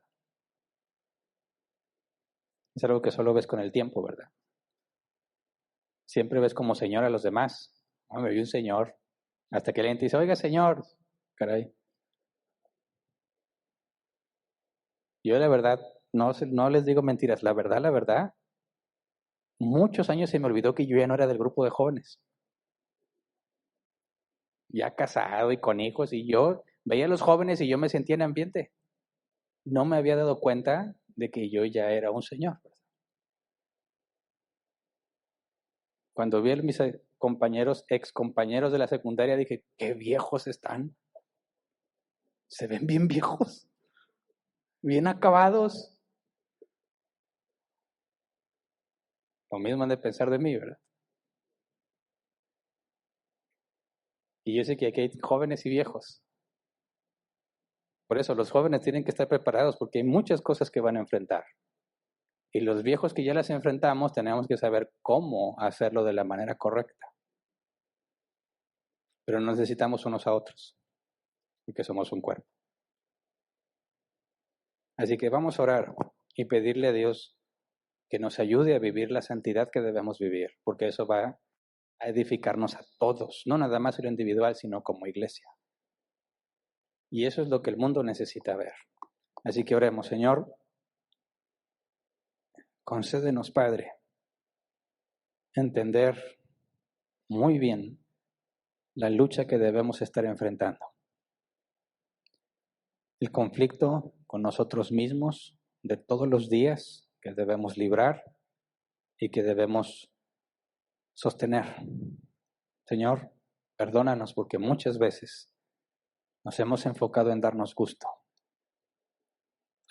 Es algo que solo ves con el tiempo, ¿verdad? Siempre ves como señor a los demás. Me vi un señor, hasta que alguien te dice, oiga señor, caray. Yo la verdad, no les digo mentiras, la verdad, muchos años se me olvidó que yo ya no era del grupo de jóvenes. Ya casado y con hijos, y yo veía a los jóvenes y yo me sentía en ambiente. No me había dado cuenta de que yo ya era un señor. Cuando vi a mis compañeros, ex compañeros de la secundaria, dije, qué viejos están. Se ven bien viejos, bien acabados. Lo mismo han de pensar de mí, ¿verdad? Y yo sé que aquí hay jóvenes y viejos. Por eso los jóvenes tienen que estar preparados porque hay muchas cosas que van a enfrentar. Y los viejos que ya las enfrentamos tenemos que saber cómo hacerlo de la manera correcta. Pero no necesitamos unos a otros, porque somos un cuerpo. Así que vamos a orar y pedirle a Dios que nos ayude a vivir la santidad que debemos vivir, porque eso va a edificarnos a todos, no nada más en lo individual, sino como iglesia. Y eso es lo que el mundo necesita ver. Así que oremos, Señor, concédenos, Padre, entender muy bien la lucha que debemos estar enfrentando. El conflicto con nosotros mismos de todos los días que debemos librar y que debemos sostener. Señor, perdónanos porque muchas veces nos hemos enfocado en darnos gusto.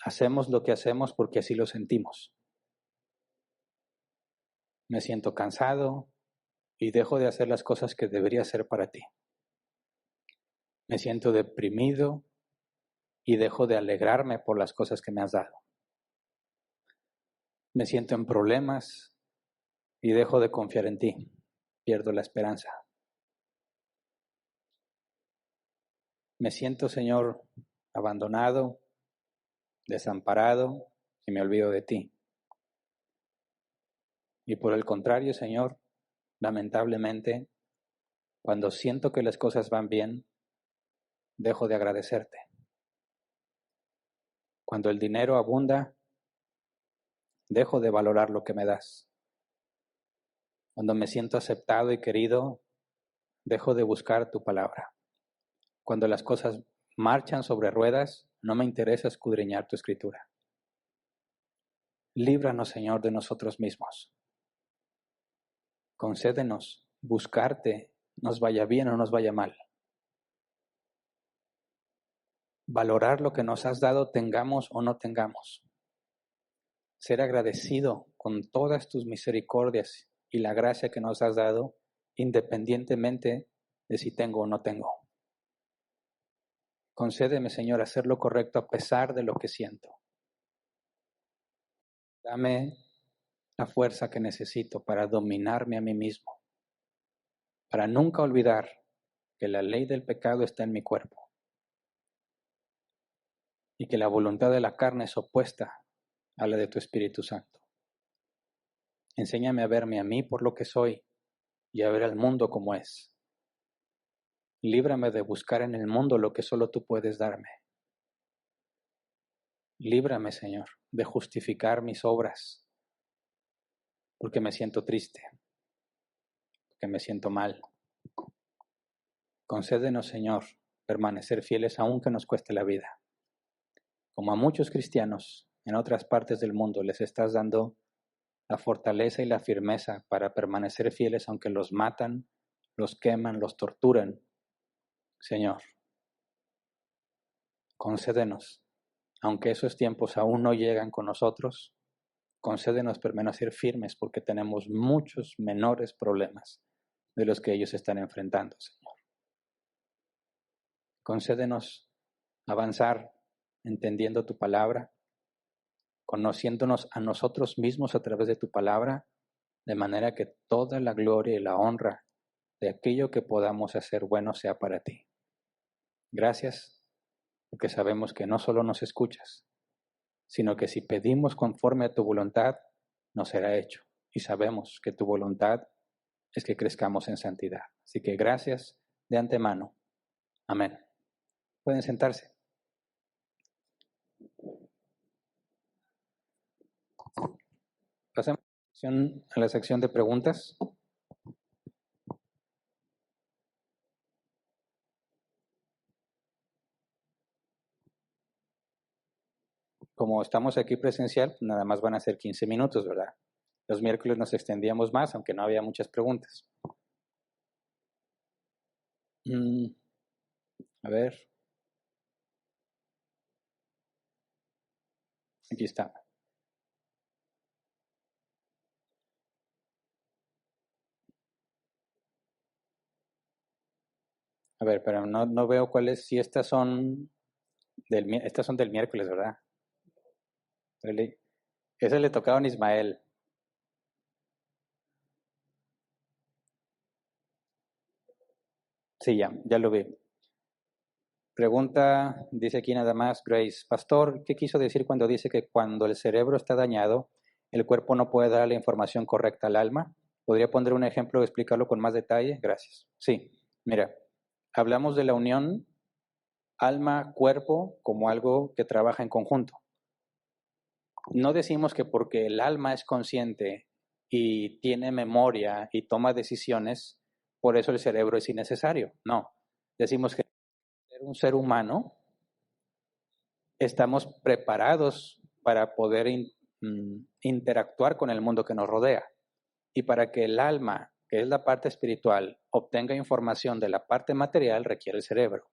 Hacemos lo que hacemos porque así lo sentimos. Me siento cansado y dejo de hacer las cosas que debería hacer para ti. Me siento deprimido y dejo de alegrarme por las cosas que me has dado. Me siento en problemas y dejo de confiar en ti. Pierdo la esperanza. Me siento, Señor, abandonado, desamparado y me olvido de ti. Y por el contrario, Señor, lamentablemente, cuando siento que las cosas van bien, dejo de agradecerte. Cuando el dinero abunda, dejo de valorar lo que me das. Cuando me siento aceptado y querido, dejo de buscar tu palabra. Cuando las cosas marchan sobre ruedas, no me interesa escudriñar tu escritura. Líbranos, Señor, de nosotros mismos. Concédenos buscarte, nos vaya bien o nos vaya mal. Valorar lo que nos has dado, tengamos o no tengamos. Ser agradecido con todas tus misericordias y la gracia que nos has dado, independientemente de si tengo o no tengo. Concédeme, Señor, hacer lo correcto a pesar de lo que siento. Dame la fuerza que necesito para dominarme a mí mismo, para nunca olvidar que la ley del pecado está en mi cuerpo y que la voluntad de la carne es opuesta a la de tu Espíritu Santo. Enséñame a verme a mí por lo que soy y a ver al mundo como es. Líbrame de buscar en el mundo lo que solo tú puedes darme. Líbrame, Señor, de justificar mis obras porque me siento triste, porque me siento mal. Concédenos, Señor, permanecer fieles aunque nos cueste la vida. Como a muchos cristianos en otras partes del mundo les estás dando la fortaleza y la firmeza para permanecer fieles aunque los matan, los queman, los torturan. Señor, concédenos, aunque esos tiempos aún no llegan con nosotros, concédenos permanecer firmes porque tenemos muchos menores problemas de los que ellos están enfrentando, Señor. Concédenos avanzar entendiendo tu palabra, conociéndonos a nosotros mismos a través de tu palabra, de manera que toda la gloria y la honra de aquello que podamos hacer bueno sea para ti. Gracias, porque sabemos que no solo nos escuchas, sino que si pedimos conforme a tu voluntad, nos será hecho. Y sabemos que tu voluntad es que crezcamos en santidad. Así que gracias de antemano. Amén. Pueden sentarse. Pasemos a la sección de preguntas. Como estamos aquí presencial, nada más van a ser 15 minutos, ¿verdad? Los miércoles nos extendíamos más, aunque no había muchas preguntas. A ver. Aquí está. A ver, pero no veo cuáles, si estas son del miércoles, ¿verdad? Ese le tocaba a Ismael. Sí, ya lo vi. Pregunta, dice aquí nada más Grace. Pastor, ¿qué quiso decir cuando dice que cuando el cerebro está dañado, el cuerpo no puede dar la información correcta al alma? ¿Podría poner un ejemplo o explicarlo con más detalle? Gracias. Sí, mira, hablamos de la unión alma-cuerpo como algo que trabaja en conjunto. No decimos que porque el alma es consciente y tiene memoria y toma decisiones, por eso el cerebro es innecesario. No, decimos que ser un ser humano estamos preparados para poder interactuar con el mundo que nos rodea. Y para que el alma, que es la parte espiritual, obtenga información de la parte material, requiere el cerebro.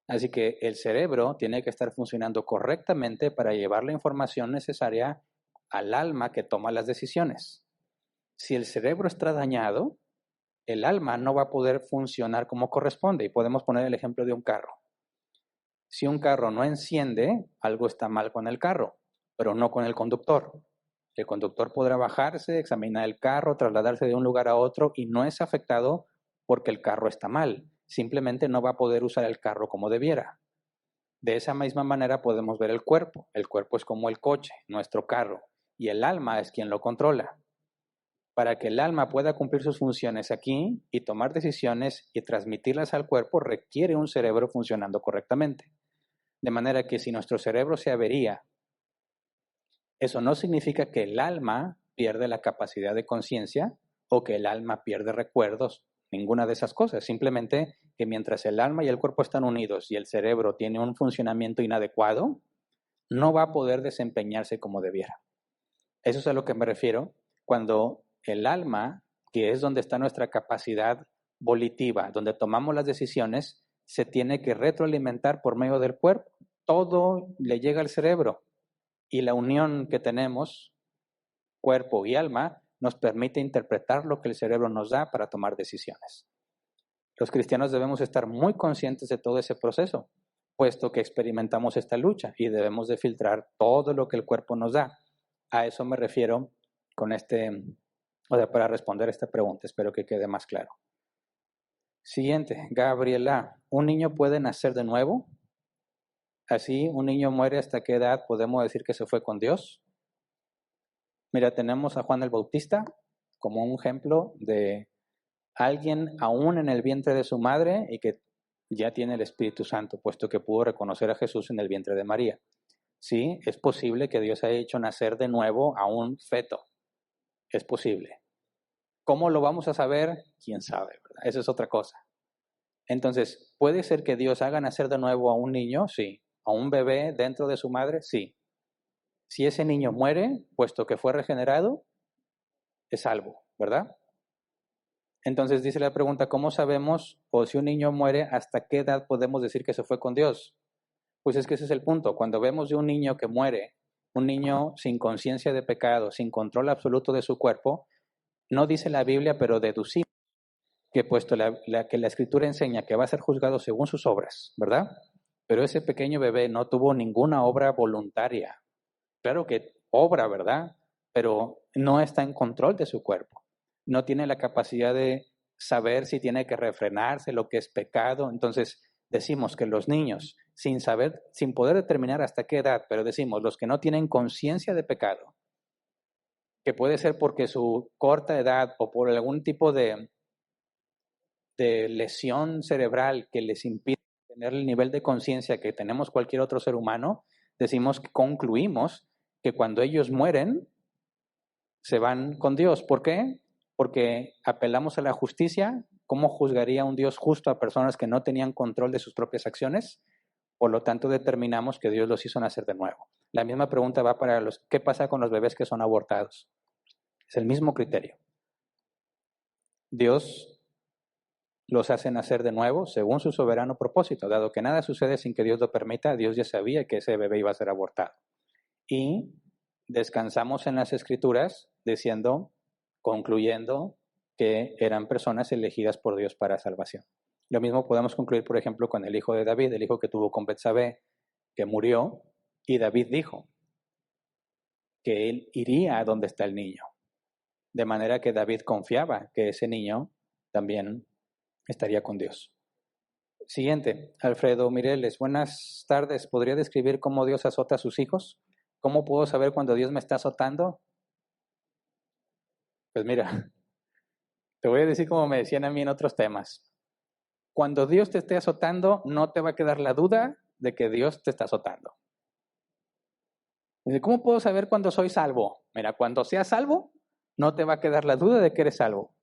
Así que el cerebro tiene que estar funcionando correctamente para llevar la información necesaria al alma que toma las decisiones. Si el cerebro está dañado, el alma no va a poder funcionar como corresponde. Y podemos poner el ejemplo de un carro. Si un carro no enciende, algo está mal con el carro, pero no con el conductor. El conductor podrá bajarse, examinar el carro, trasladarse de un lugar a otro y no es afectado porque el carro está mal. Simplemente no va a poder usar el carro como debiera. De esa misma manera podemos ver el cuerpo. El cuerpo es como el coche, nuestro carro, y el alma es quien lo controla. Para que el alma pueda cumplir sus funciones aquí y tomar decisiones y transmitirlas al cuerpo requiere un cerebro funcionando correctamente. De manera que si nuestro cerebro se avería, eso no significa que el alma pierde la capacidad de conciencia o que el alma pierde recuerdos, ninguna de esas cosas. Simplemente que mientras el alma y el cuerpo están unidos y el cerebro tiene un funcionamiento inadecuado, no va a poder desempeñarse como debiera. Eso es a lo que me refiero cuando el alma, que es donde está nuestra capacidad volitiva, donde tomamos las decisiones, se tiene que retroalimentar por medio del cuerpo. Todo le llega al cerebro y la unión que tenemos, cuerpo y alma, nos permite interpretar lo que el cerebro nos da para tomar decisiones. Los cristianos debemos estar muy conscientes de todo ese proceso, puesto que experimentamos esta lucha y debemos de filtrar todo lo que el cuerpo nos da. A eso me refiero con para responder esta pregunta. Espero que quede más claro. Siguiente, Gabriela. ¿Un niño puede nacer de nuevo? Así, ¿un niño muere hasta qué edad podemos decir que se fue con Dios? Mira, tenemos a Juan el Bautista como un ejemplo de alguien aún en el vientre de su madre y que ya tiene el Espíritu Santo, puesto que pudo reconocer a Jesús en el vientre de María. Sí, es posible que Dios haya hecho nacer de nuevo a un feto. Es posible. ¿Cómo lo vamos a saber? ¿Quién sabe? ¿Verdad? Esa es otra cosa. Entonces, ¿puede ser que Dios haga nacer de nuevo a un niño? Sí. ¿A un bebé dentro de su madre? Sí. Si ese niño muere, puesto que fue regenerado, es salvo, ¿verdad? Entonces dice la pregunta, ¿cómo sabemos o si un niño muere, hasta qué edad podemos decir que se fue con Dios? Pues es que ese es el punto. Cuando vemos de un niño que muere, un niño sin conciencia de pecado, sin control absoluto de su cuerpo, no dice la Biblia, pero deducimos que puesto que la Escritura enseña que va a ser juzgado según sus obras, ¿verdad? Pero ese pequeño bebé no tuvo ninguna obra voluntaria. Claro que obra, ¿verdad? Pero no está en control de su cuerpo. No tiene la capacidad de saber si tiene que refrenarse, lo que es pecado. Entonces, decimos que los niños, sin saber, sin poder determinar hasta qué edad, pero decimos los que no tienen conciencia de pecado, que puede ser porque su corta edad o por algún tipo de lesión cerebral que les impide tener el nivel de conciencia que tenemos cualquier otro ser humano, concluimos que cuando ellos mueren, se van con Dios. ¿Por qué? Porque apelamos a la justicia. ¿Cómo juzgaría un Dios justo a personas que no tenían control de sus propias acciones? Por lo tanto, determinamos que Dios los hizo nacer de nuevo. La misma pregunta va para ¿qué pasa con los bebés que son abortados? Es el mismo criterio. Dios los hace nacer de nuevo según su soberano propósito. Dado que nada sucede sin que Dios lo permita, Dios ya sabía que ese bebé iba a ser abortado. Y descansamos en las Escrituras diciendo, concluyendo que eran personas elegidas por Dios para salvación. Lo mismo podemos concluir, por ejemplo, con el hijo de David, el hijo que tuvo con Betsabé, que murió, y David dijo que él iría a donde está el niño. De manera que David confiaba que ese niño también estaría con Dios. Siguiente, Alfredo Mireles, buenas tardes. ¿Podría describir cómo Dios azota a sus hijos? ¿Cómo puedo saber cuando Dios me está azotando? Pues mira, te voy a decir como me decían a mí en otros temas. Cuando Dios te esté azotando, no te va a quedar la duda de que Dios te está azotando. ¿Cómo puedo saber cuando soy salvo? Mira, cuando seas salvo, no te va a quedar la duda de que eres salvo.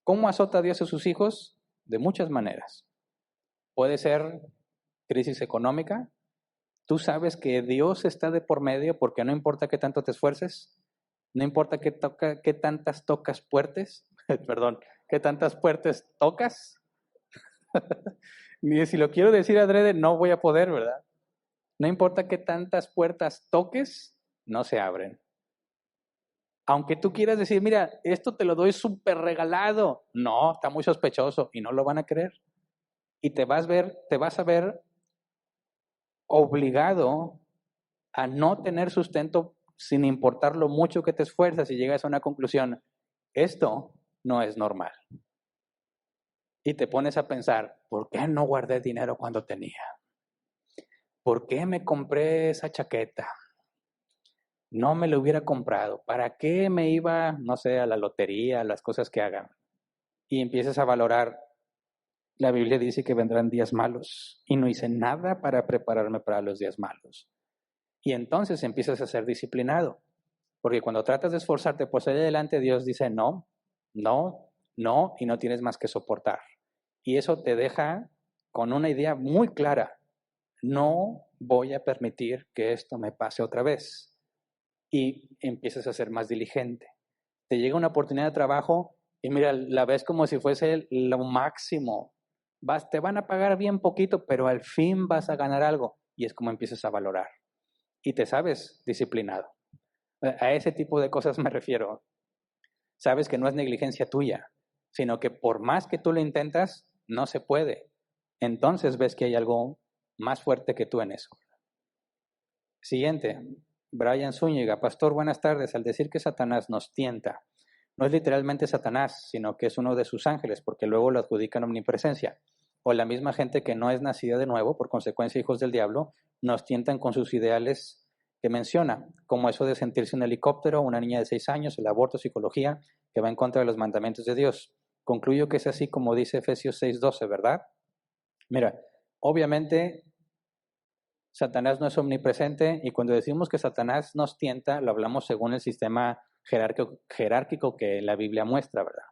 ¿Cómo azota Dios a sus hijos? De muchas maneras. Puede ser crisis económica. Tú sabes que Dios está de por medio porque no importa qué tanto te esfuerces, no importa qué tantas qué tantas puertas tocas. Ni si lo quiero decir adrede, no voy a poder, ¿verdad? No importa qué tantas puertas toques, no se abren. Aunque tú quieras decir, mira, esto te lo doy súper regalado. No, está muy sospechoso y no lo van a creer. Y te vas a ver obligado a no tener sustento sin importar lo mucho que te esfuerzas y llegas a una conclusión, esto no es normal. Y te pones a pensar, ¿por qué no guardé dinero cuando tenía? ¿Por qué me compré esa chaqueta? No me lo hubiera comprado. ¿Para qué me iba, no sé, a la lotería, a las cosas que hagan? Y empiezas a valorar. La Biblia dice que vendrán días malos y no hice nada para prepararme para los días malos. Y entonces empiezas a ser disciplinado. Porque cuando tratas de esforzarte por salir adelante, Dios dice no, no, no, y no tienes más que soportar. Y eso te deja con una idea muy clara. No voy a permitir que esto me pase otra vez. Y empiezas a ser más diligente. Te llega una oportunidad de trabajo y mira, la ves como si fuese lo máximo. Te van a pagar bien poquito, pero al fin vas a ganar algo. Y es como empiezas a valorar. Y te sabes disciplinado. A ese tipo de cosas me refiero. Sabes que no es negligencia tuya, sino que por más que tú lo intentas, no se puede. Entonces ves que hay algo más fuerte que tú en eso. Siguiente, Brian Zúñiga. Pastor, buenas tardes. Al decir que Satanás nos tienta, no es literalmente Satanás, sino que es uno de sus ángeles, porque luego lo adjudican omnipresencia. O la misma gente que no es nacida de nuevo, por consecuencia hijos del diablo, nos tientan con sus ideales que menciona, como eso de sentirse un helicóptero, una niña de 6 años, el aborto, psicología, que va en contra de los mandamientos de Dios. Concluyo que es así como dice Efesios 6:12, ¿verdad? Mira, obviamente Satanás no es omnipresente y cuando decimos que Satanás nos tienta, lo hablamos según el sistema jerárquico que la Biblia muestra, ¿verdad?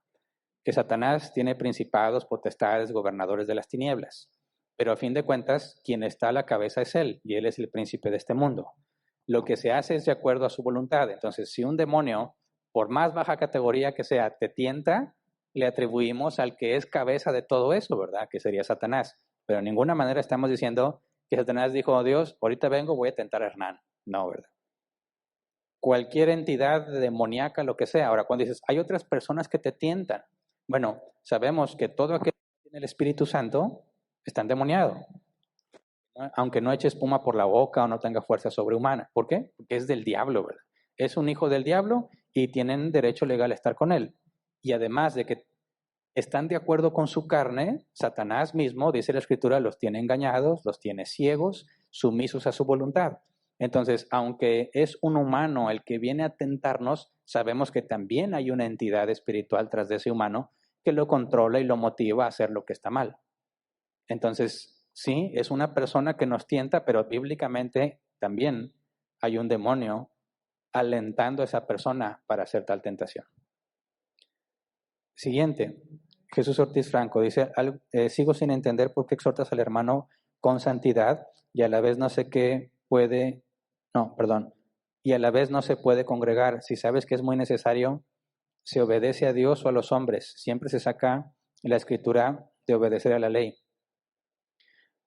Que Satanás tiene principados, potestades, gobernadores de las tinieblas. Pero a fin de cuentas, quien está a la cabeza es él, y él es el príncipe de este mundo. Lo que se hace es de acuerdo a su voluntad. Entonces, si un demonio, por más baja categoría que sea, te tienta, le atribuimos al que es cabeza de todo eso, ¿verdad? Que sería Satanás. Pero de ninguna manera estamos diciendo que Satanás dijo, oh, Dios, ahorita vengo, voy a tentar a Hernán. No, ¿verdad? Cualquier entidad demoníaca, lo que sea. Ahora, cuando dices, hay otras personas que te tientan. Bueno, sabemos que todo aquel que tiene el Espíritu Santo está endemoniado, ¿no? Aunque no eche espuma por la boca o no tenga fuerza sobrehumana. ¿Por qué? Porque es del diablo, ¿verdad? Es un hijo del diablo y tienen derecho legal a estar con él. Y además de que están de acuerdo con su carne, Satanás mismo, dice la Escritura, los tiene engañados, los tiene ciegos, sumisos a su voluntad. Entonces, aunque es un humano el que viene a tentarnos, sabemos que también hay una entidad espiritual tras de ese humano que lo controla y lo motiva a hacer lo que está mal. Entonces, sí, es una persona que nos tienta, pero bíblicamente también hay un demonio alentando a esa persona para hacer tal tentación. Siguiente, Jesús Ortiz Franco dice, sigo sin entender por qué exhortas al hermano con santidad y a la vez no sé qué puede, no, perdón, y a la vez no se puede congregar. Si sabes que es muy necesario, se obedece a Dios o a los hombres. Siempre se saca la escritura de obedecer a la ley.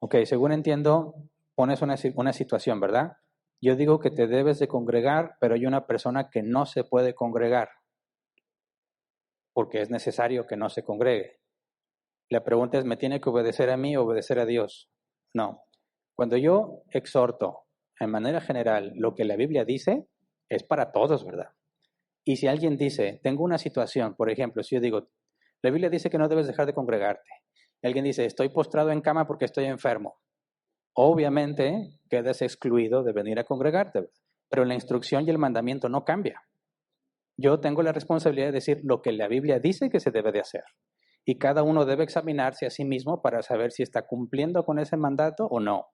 Ok, según entiendo, pones una situación, ¿verdad? Yo digo que te debes de congregar, pero hay una persona que no se puede congregar porque es necesario que no se congregue. La pregunta es, ¿me tiene que obedecer a mí o obedecer a Dios? No. Cuando yo exhorto, en manera general, lo que la Biblia dice, es para todos, ¿verdad? Y si alguien dice, tengo una situación, por ejemplo, si yo digo, la Biblia dice que no debes dejar de congregarte. Alguien dice, estoy postrado en cama porque estoy enfermo. Obviamente quedas excluido de venir a congregarte, ¿verdad? Pero la instrucción y el mandamiento no cambia. Yo tengo la responsabilidad de decir lo que la Biblia dice que se debe de hacer. Y cada uno debe examinarse a sí mismo para saber si está cumpliendo con ese mandato o no.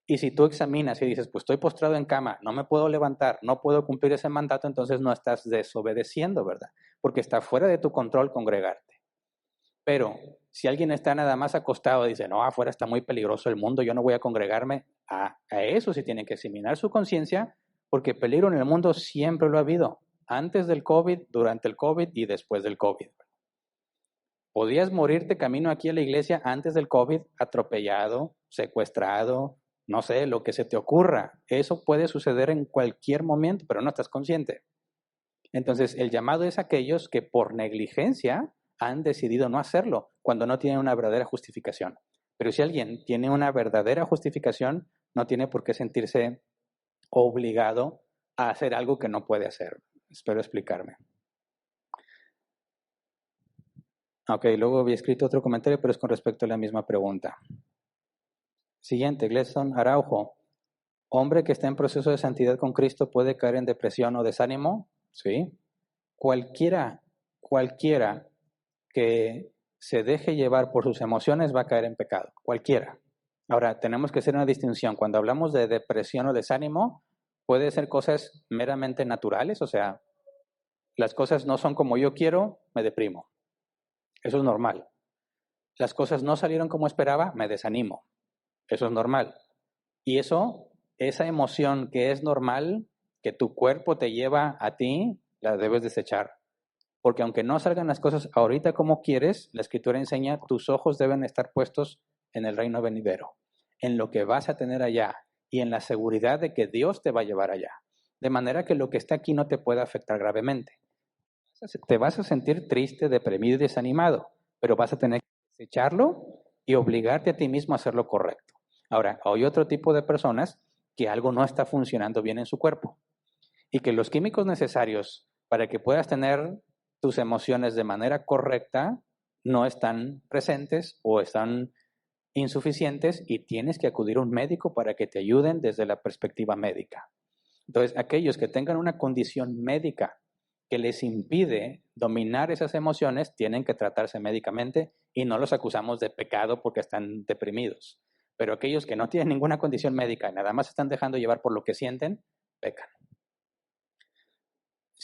Y si tú examinas y dices, pues estoy postrado en cama, no me puedo levantar, no puedo cumplir ese mandato, entonces no estás desobedeciendo, ¿verdad? Porque está fuera de tu control congregarte. Pero si alguien está nada más acostado y dice, no, afuera está muy peligroso el mundo, yo no voy a congregarme, a eso sí tienen que examinar su conciencia, porque peligro en el mundo siempre lo ha habido, antes del COVID, durante el COVID y después del COVID. Podías morirte camino aquí a la iglesia antes del COVID, atropellado, secuestrado, no sé, lo que se te ocurra. Eso puede suceder en cualquier momento, pero no estás consciente. Entonces, el llamado es a aquellos que por negligencia han decidido no hacerlo cuando no tienen una verdadera justificación. Pero si alguien tiene una verdadera justificación, no tiene por qué sentirse obligado a hacer algo que no puede hacer. Espero explicarme. Ok, luego había escrito otro comentario, pero es con respecto a la misma pregunta. Siguiente, Gleason Araujo. ¿Hombre que está en proceso de santidad con Cristo puede caer en depresión o desánimo? Sí. Cualquiera que se deje llevar por sus emociones va a caer en pecado. Cualquiera. Ahora, tenemos que hacer una distinción. Cuando hablamos de depresión o desánimo, puede ser cosas meramente naturales, o sea, las cosas no son como yo quiero, me deprimo. Eso es normal. Las cosas no salieron como esperaba, me desanimo. Eso es normal. Y esa emoción que es normal, que tu cuerpo te lleva a ti, la debes desechar. Porque aunque no salgan las cosas ahorita como quieres, la Escritura enseña, tus ojos deben estar puestos en el reino venidero, en lo que vas a tener allá y en la seguridad de que Dios te va a llevar allá. De manera que lo que está aquí no te pueda afectar gravemente. Te vas a sentir triste, deprimido y desanimado, pero vas a tener que desecharlo y obligarte a ti mismo a hacer lo correcto. Ahora, hay otro tipo de personas que algo no está funcionando bien en su cuerpo y que los químicos necesarios para que puedas tener tus emociones de manera correcta no están presentes o están insuficientes y tienes que acudir a un médico para que te ayuden desde la perspectiva médica. Entonces, aquellos que tengan una condición médica que les impide dominar esas emociones tienen que tratarse médicamente y no los acusamos de pecado porque están deprimidos. Pero aquellos que no tienen ninguna condición médica y nada más están dejando llevar por lo que sienten, pecan.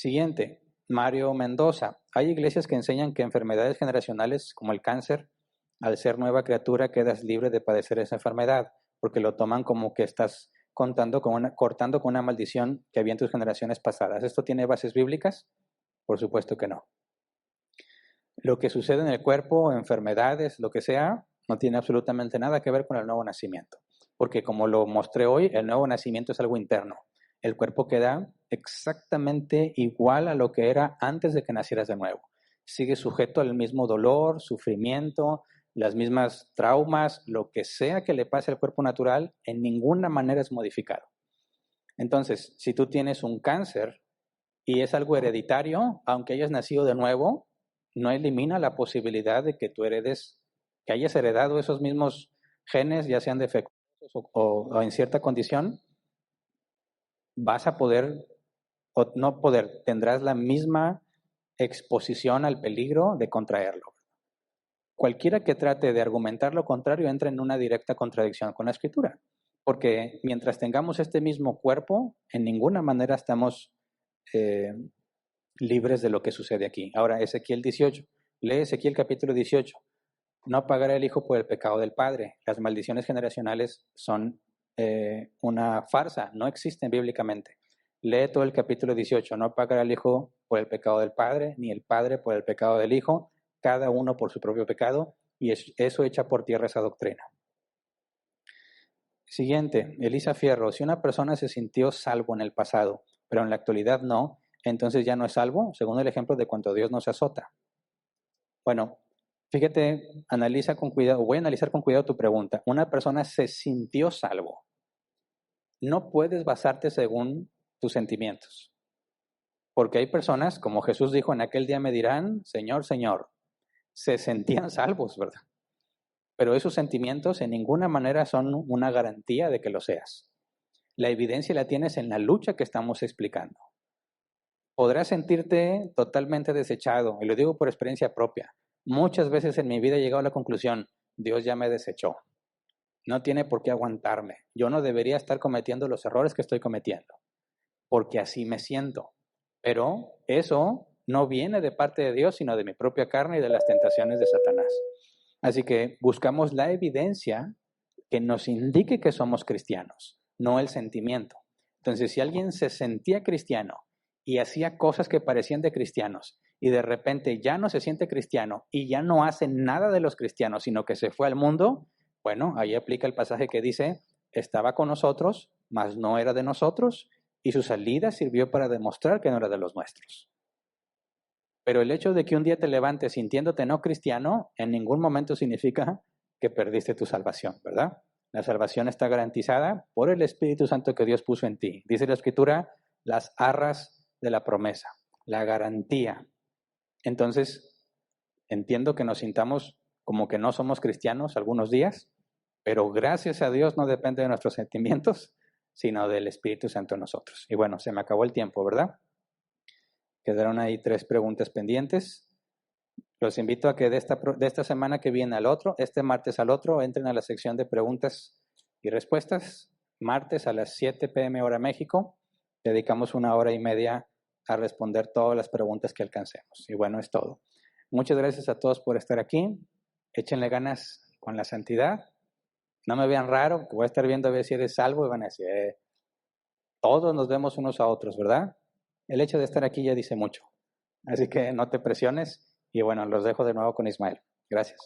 Siguiente, Mario Mendoza. Hay iglesias que enseñan que enfermedades generacionales como el cáncer, al ser nueva criatura quedas libre de padecer esa enfermedad, porque lo toman como que estás cortando con una maldición que había en tus generaciones pasadas. ¿Esto tiene bases bíblicas? Por supuesto que no. Lo que sucede en el cuerpo, enfermedades, lo que sea, no tiene absolutamente nada que ver con el nuevo nacimiento. Porque como lo mostré hoy, el nuevo nacimiento es algo interno. El cuerpo queda exactamente igual a lo que era antes de que nacieras de nuevo. Sigue sujeto al mismo dolor, sufrimiento, las mismas traumas, lo que sea que le pase al cuerpo natural, en ninguna manera es modificado. Entonces, si tú tienes un cáncer y es algo hereditario, aunque hayas nacido de nuevo, no elimina la posibilidad de que tú heredes, que hayas heredado esos mismos genes, ya sean defectuosos o en cierta condición, vas a poder, o no poder, tendrás la misma exposición al peligro de contraerlo. Cualquiera que trate de argumentar lo contrario entra en una directa contradicción con la Escritura, porque mientras tengamos este mismo cuerpo, en ninguna manera estamos libres de lo que sucede aquí. Ahora, Ezequiel 18, lee Ezequiel capítulo 18. No pagará el hijo por el pecado del padre. Las maldiciones generacionales son una farsa, no existen bíblicamente. Lee todo el capítulo 18. No pagará el hijo por el pecado del padre, ni el padre por el pecado del hijo, cada uno por su propio pecado, y eso echa por tierra esa doctrina. Siguiente, Elisa Fierro. Si una persona se sintió salvo en el pasado, pero en la actualidad no, entonces ya no es salvo, según el ejemplo de cuando Dios nos azota. Bueno, fíjate, analiza con cuidado, voy a analizar con cuidado tu pregunta. Una persona se sintió salvo. No puedes basarte según tus sentimientos. Porque hay personas, como Jesús dijo, en aquel día me dirán, Señor, Señor, se sentían salvos, ¿verdad? Pero esos sentimientos en ninguna manera son una garantía de que lo seas. La evidencia la tienes en la lucha que estamos explicando. Podrás sentirte totalmente desechado, y lo digo por experiencia propia. Muchas veces en mi vida he llegado a la conclusión, Dios ya me desechó. No tiene por qué aguantarme. Yo no debería estar cometiendo los errores que estoy cometiendo, porque así me siento. Pero eso no viene de parte de Dios, sino de mi propia carne y de las tentaciones de Satanás. Así que buscamos la evidencia que nos indique que somos cristianos, no el sentimiento. Entonces, si alguien se sentía cristiano y hacía cosas que parecían de cristianos y de repente ya no se siente cristiano y ya no hace nada de los cristianos, sino que se fue al mundo, bueno, ahí aplica el pasaje que dice, estaba con nosotros, mas no era de nosotros, y su salida sirvió para demostrar que no era de los nuestros. Pero el hecho de que un día te levantes sintiéndote no cristiano, en ningún momento significa que perdiste tu salvación, ¿verdad? La salvación está garantizada por el Espíritu Santo que Dios puso en ti. Dice la Escritura, las arras de la promesa, la garantía. Entonces, entiendo que nos sintamos como que no somos cristianos algunos días, pero gracias a Dios no depende de nuestros sentimientos, sino del Espíritu Santo en nosotros. Y bueno, se me acabó el tiempo, ¿verdad? Quedaron ahí 3 preguntas pendientes. Los invito a que de esta semana que viene al otro, este martes al otro, entren a la sección de preguntas y respuestas. Martes a las 7 p.m. hora México. Dedicamos 1 hora y media a responder todas las preguntas que alcancemos. Y bueno, es todo. Muchas gracias a todos por estar aquí. Échenle ganas con la santidad. No me vean raro, que voy a estar viendo a ver si eres salvo y van a decir, todos nos vemos unos a otros, ¿verdad? El hecho de estar aquí ya dice mucho. Así que no te presiones y bueno, los dejo de nuevo con Ismael. Gracias.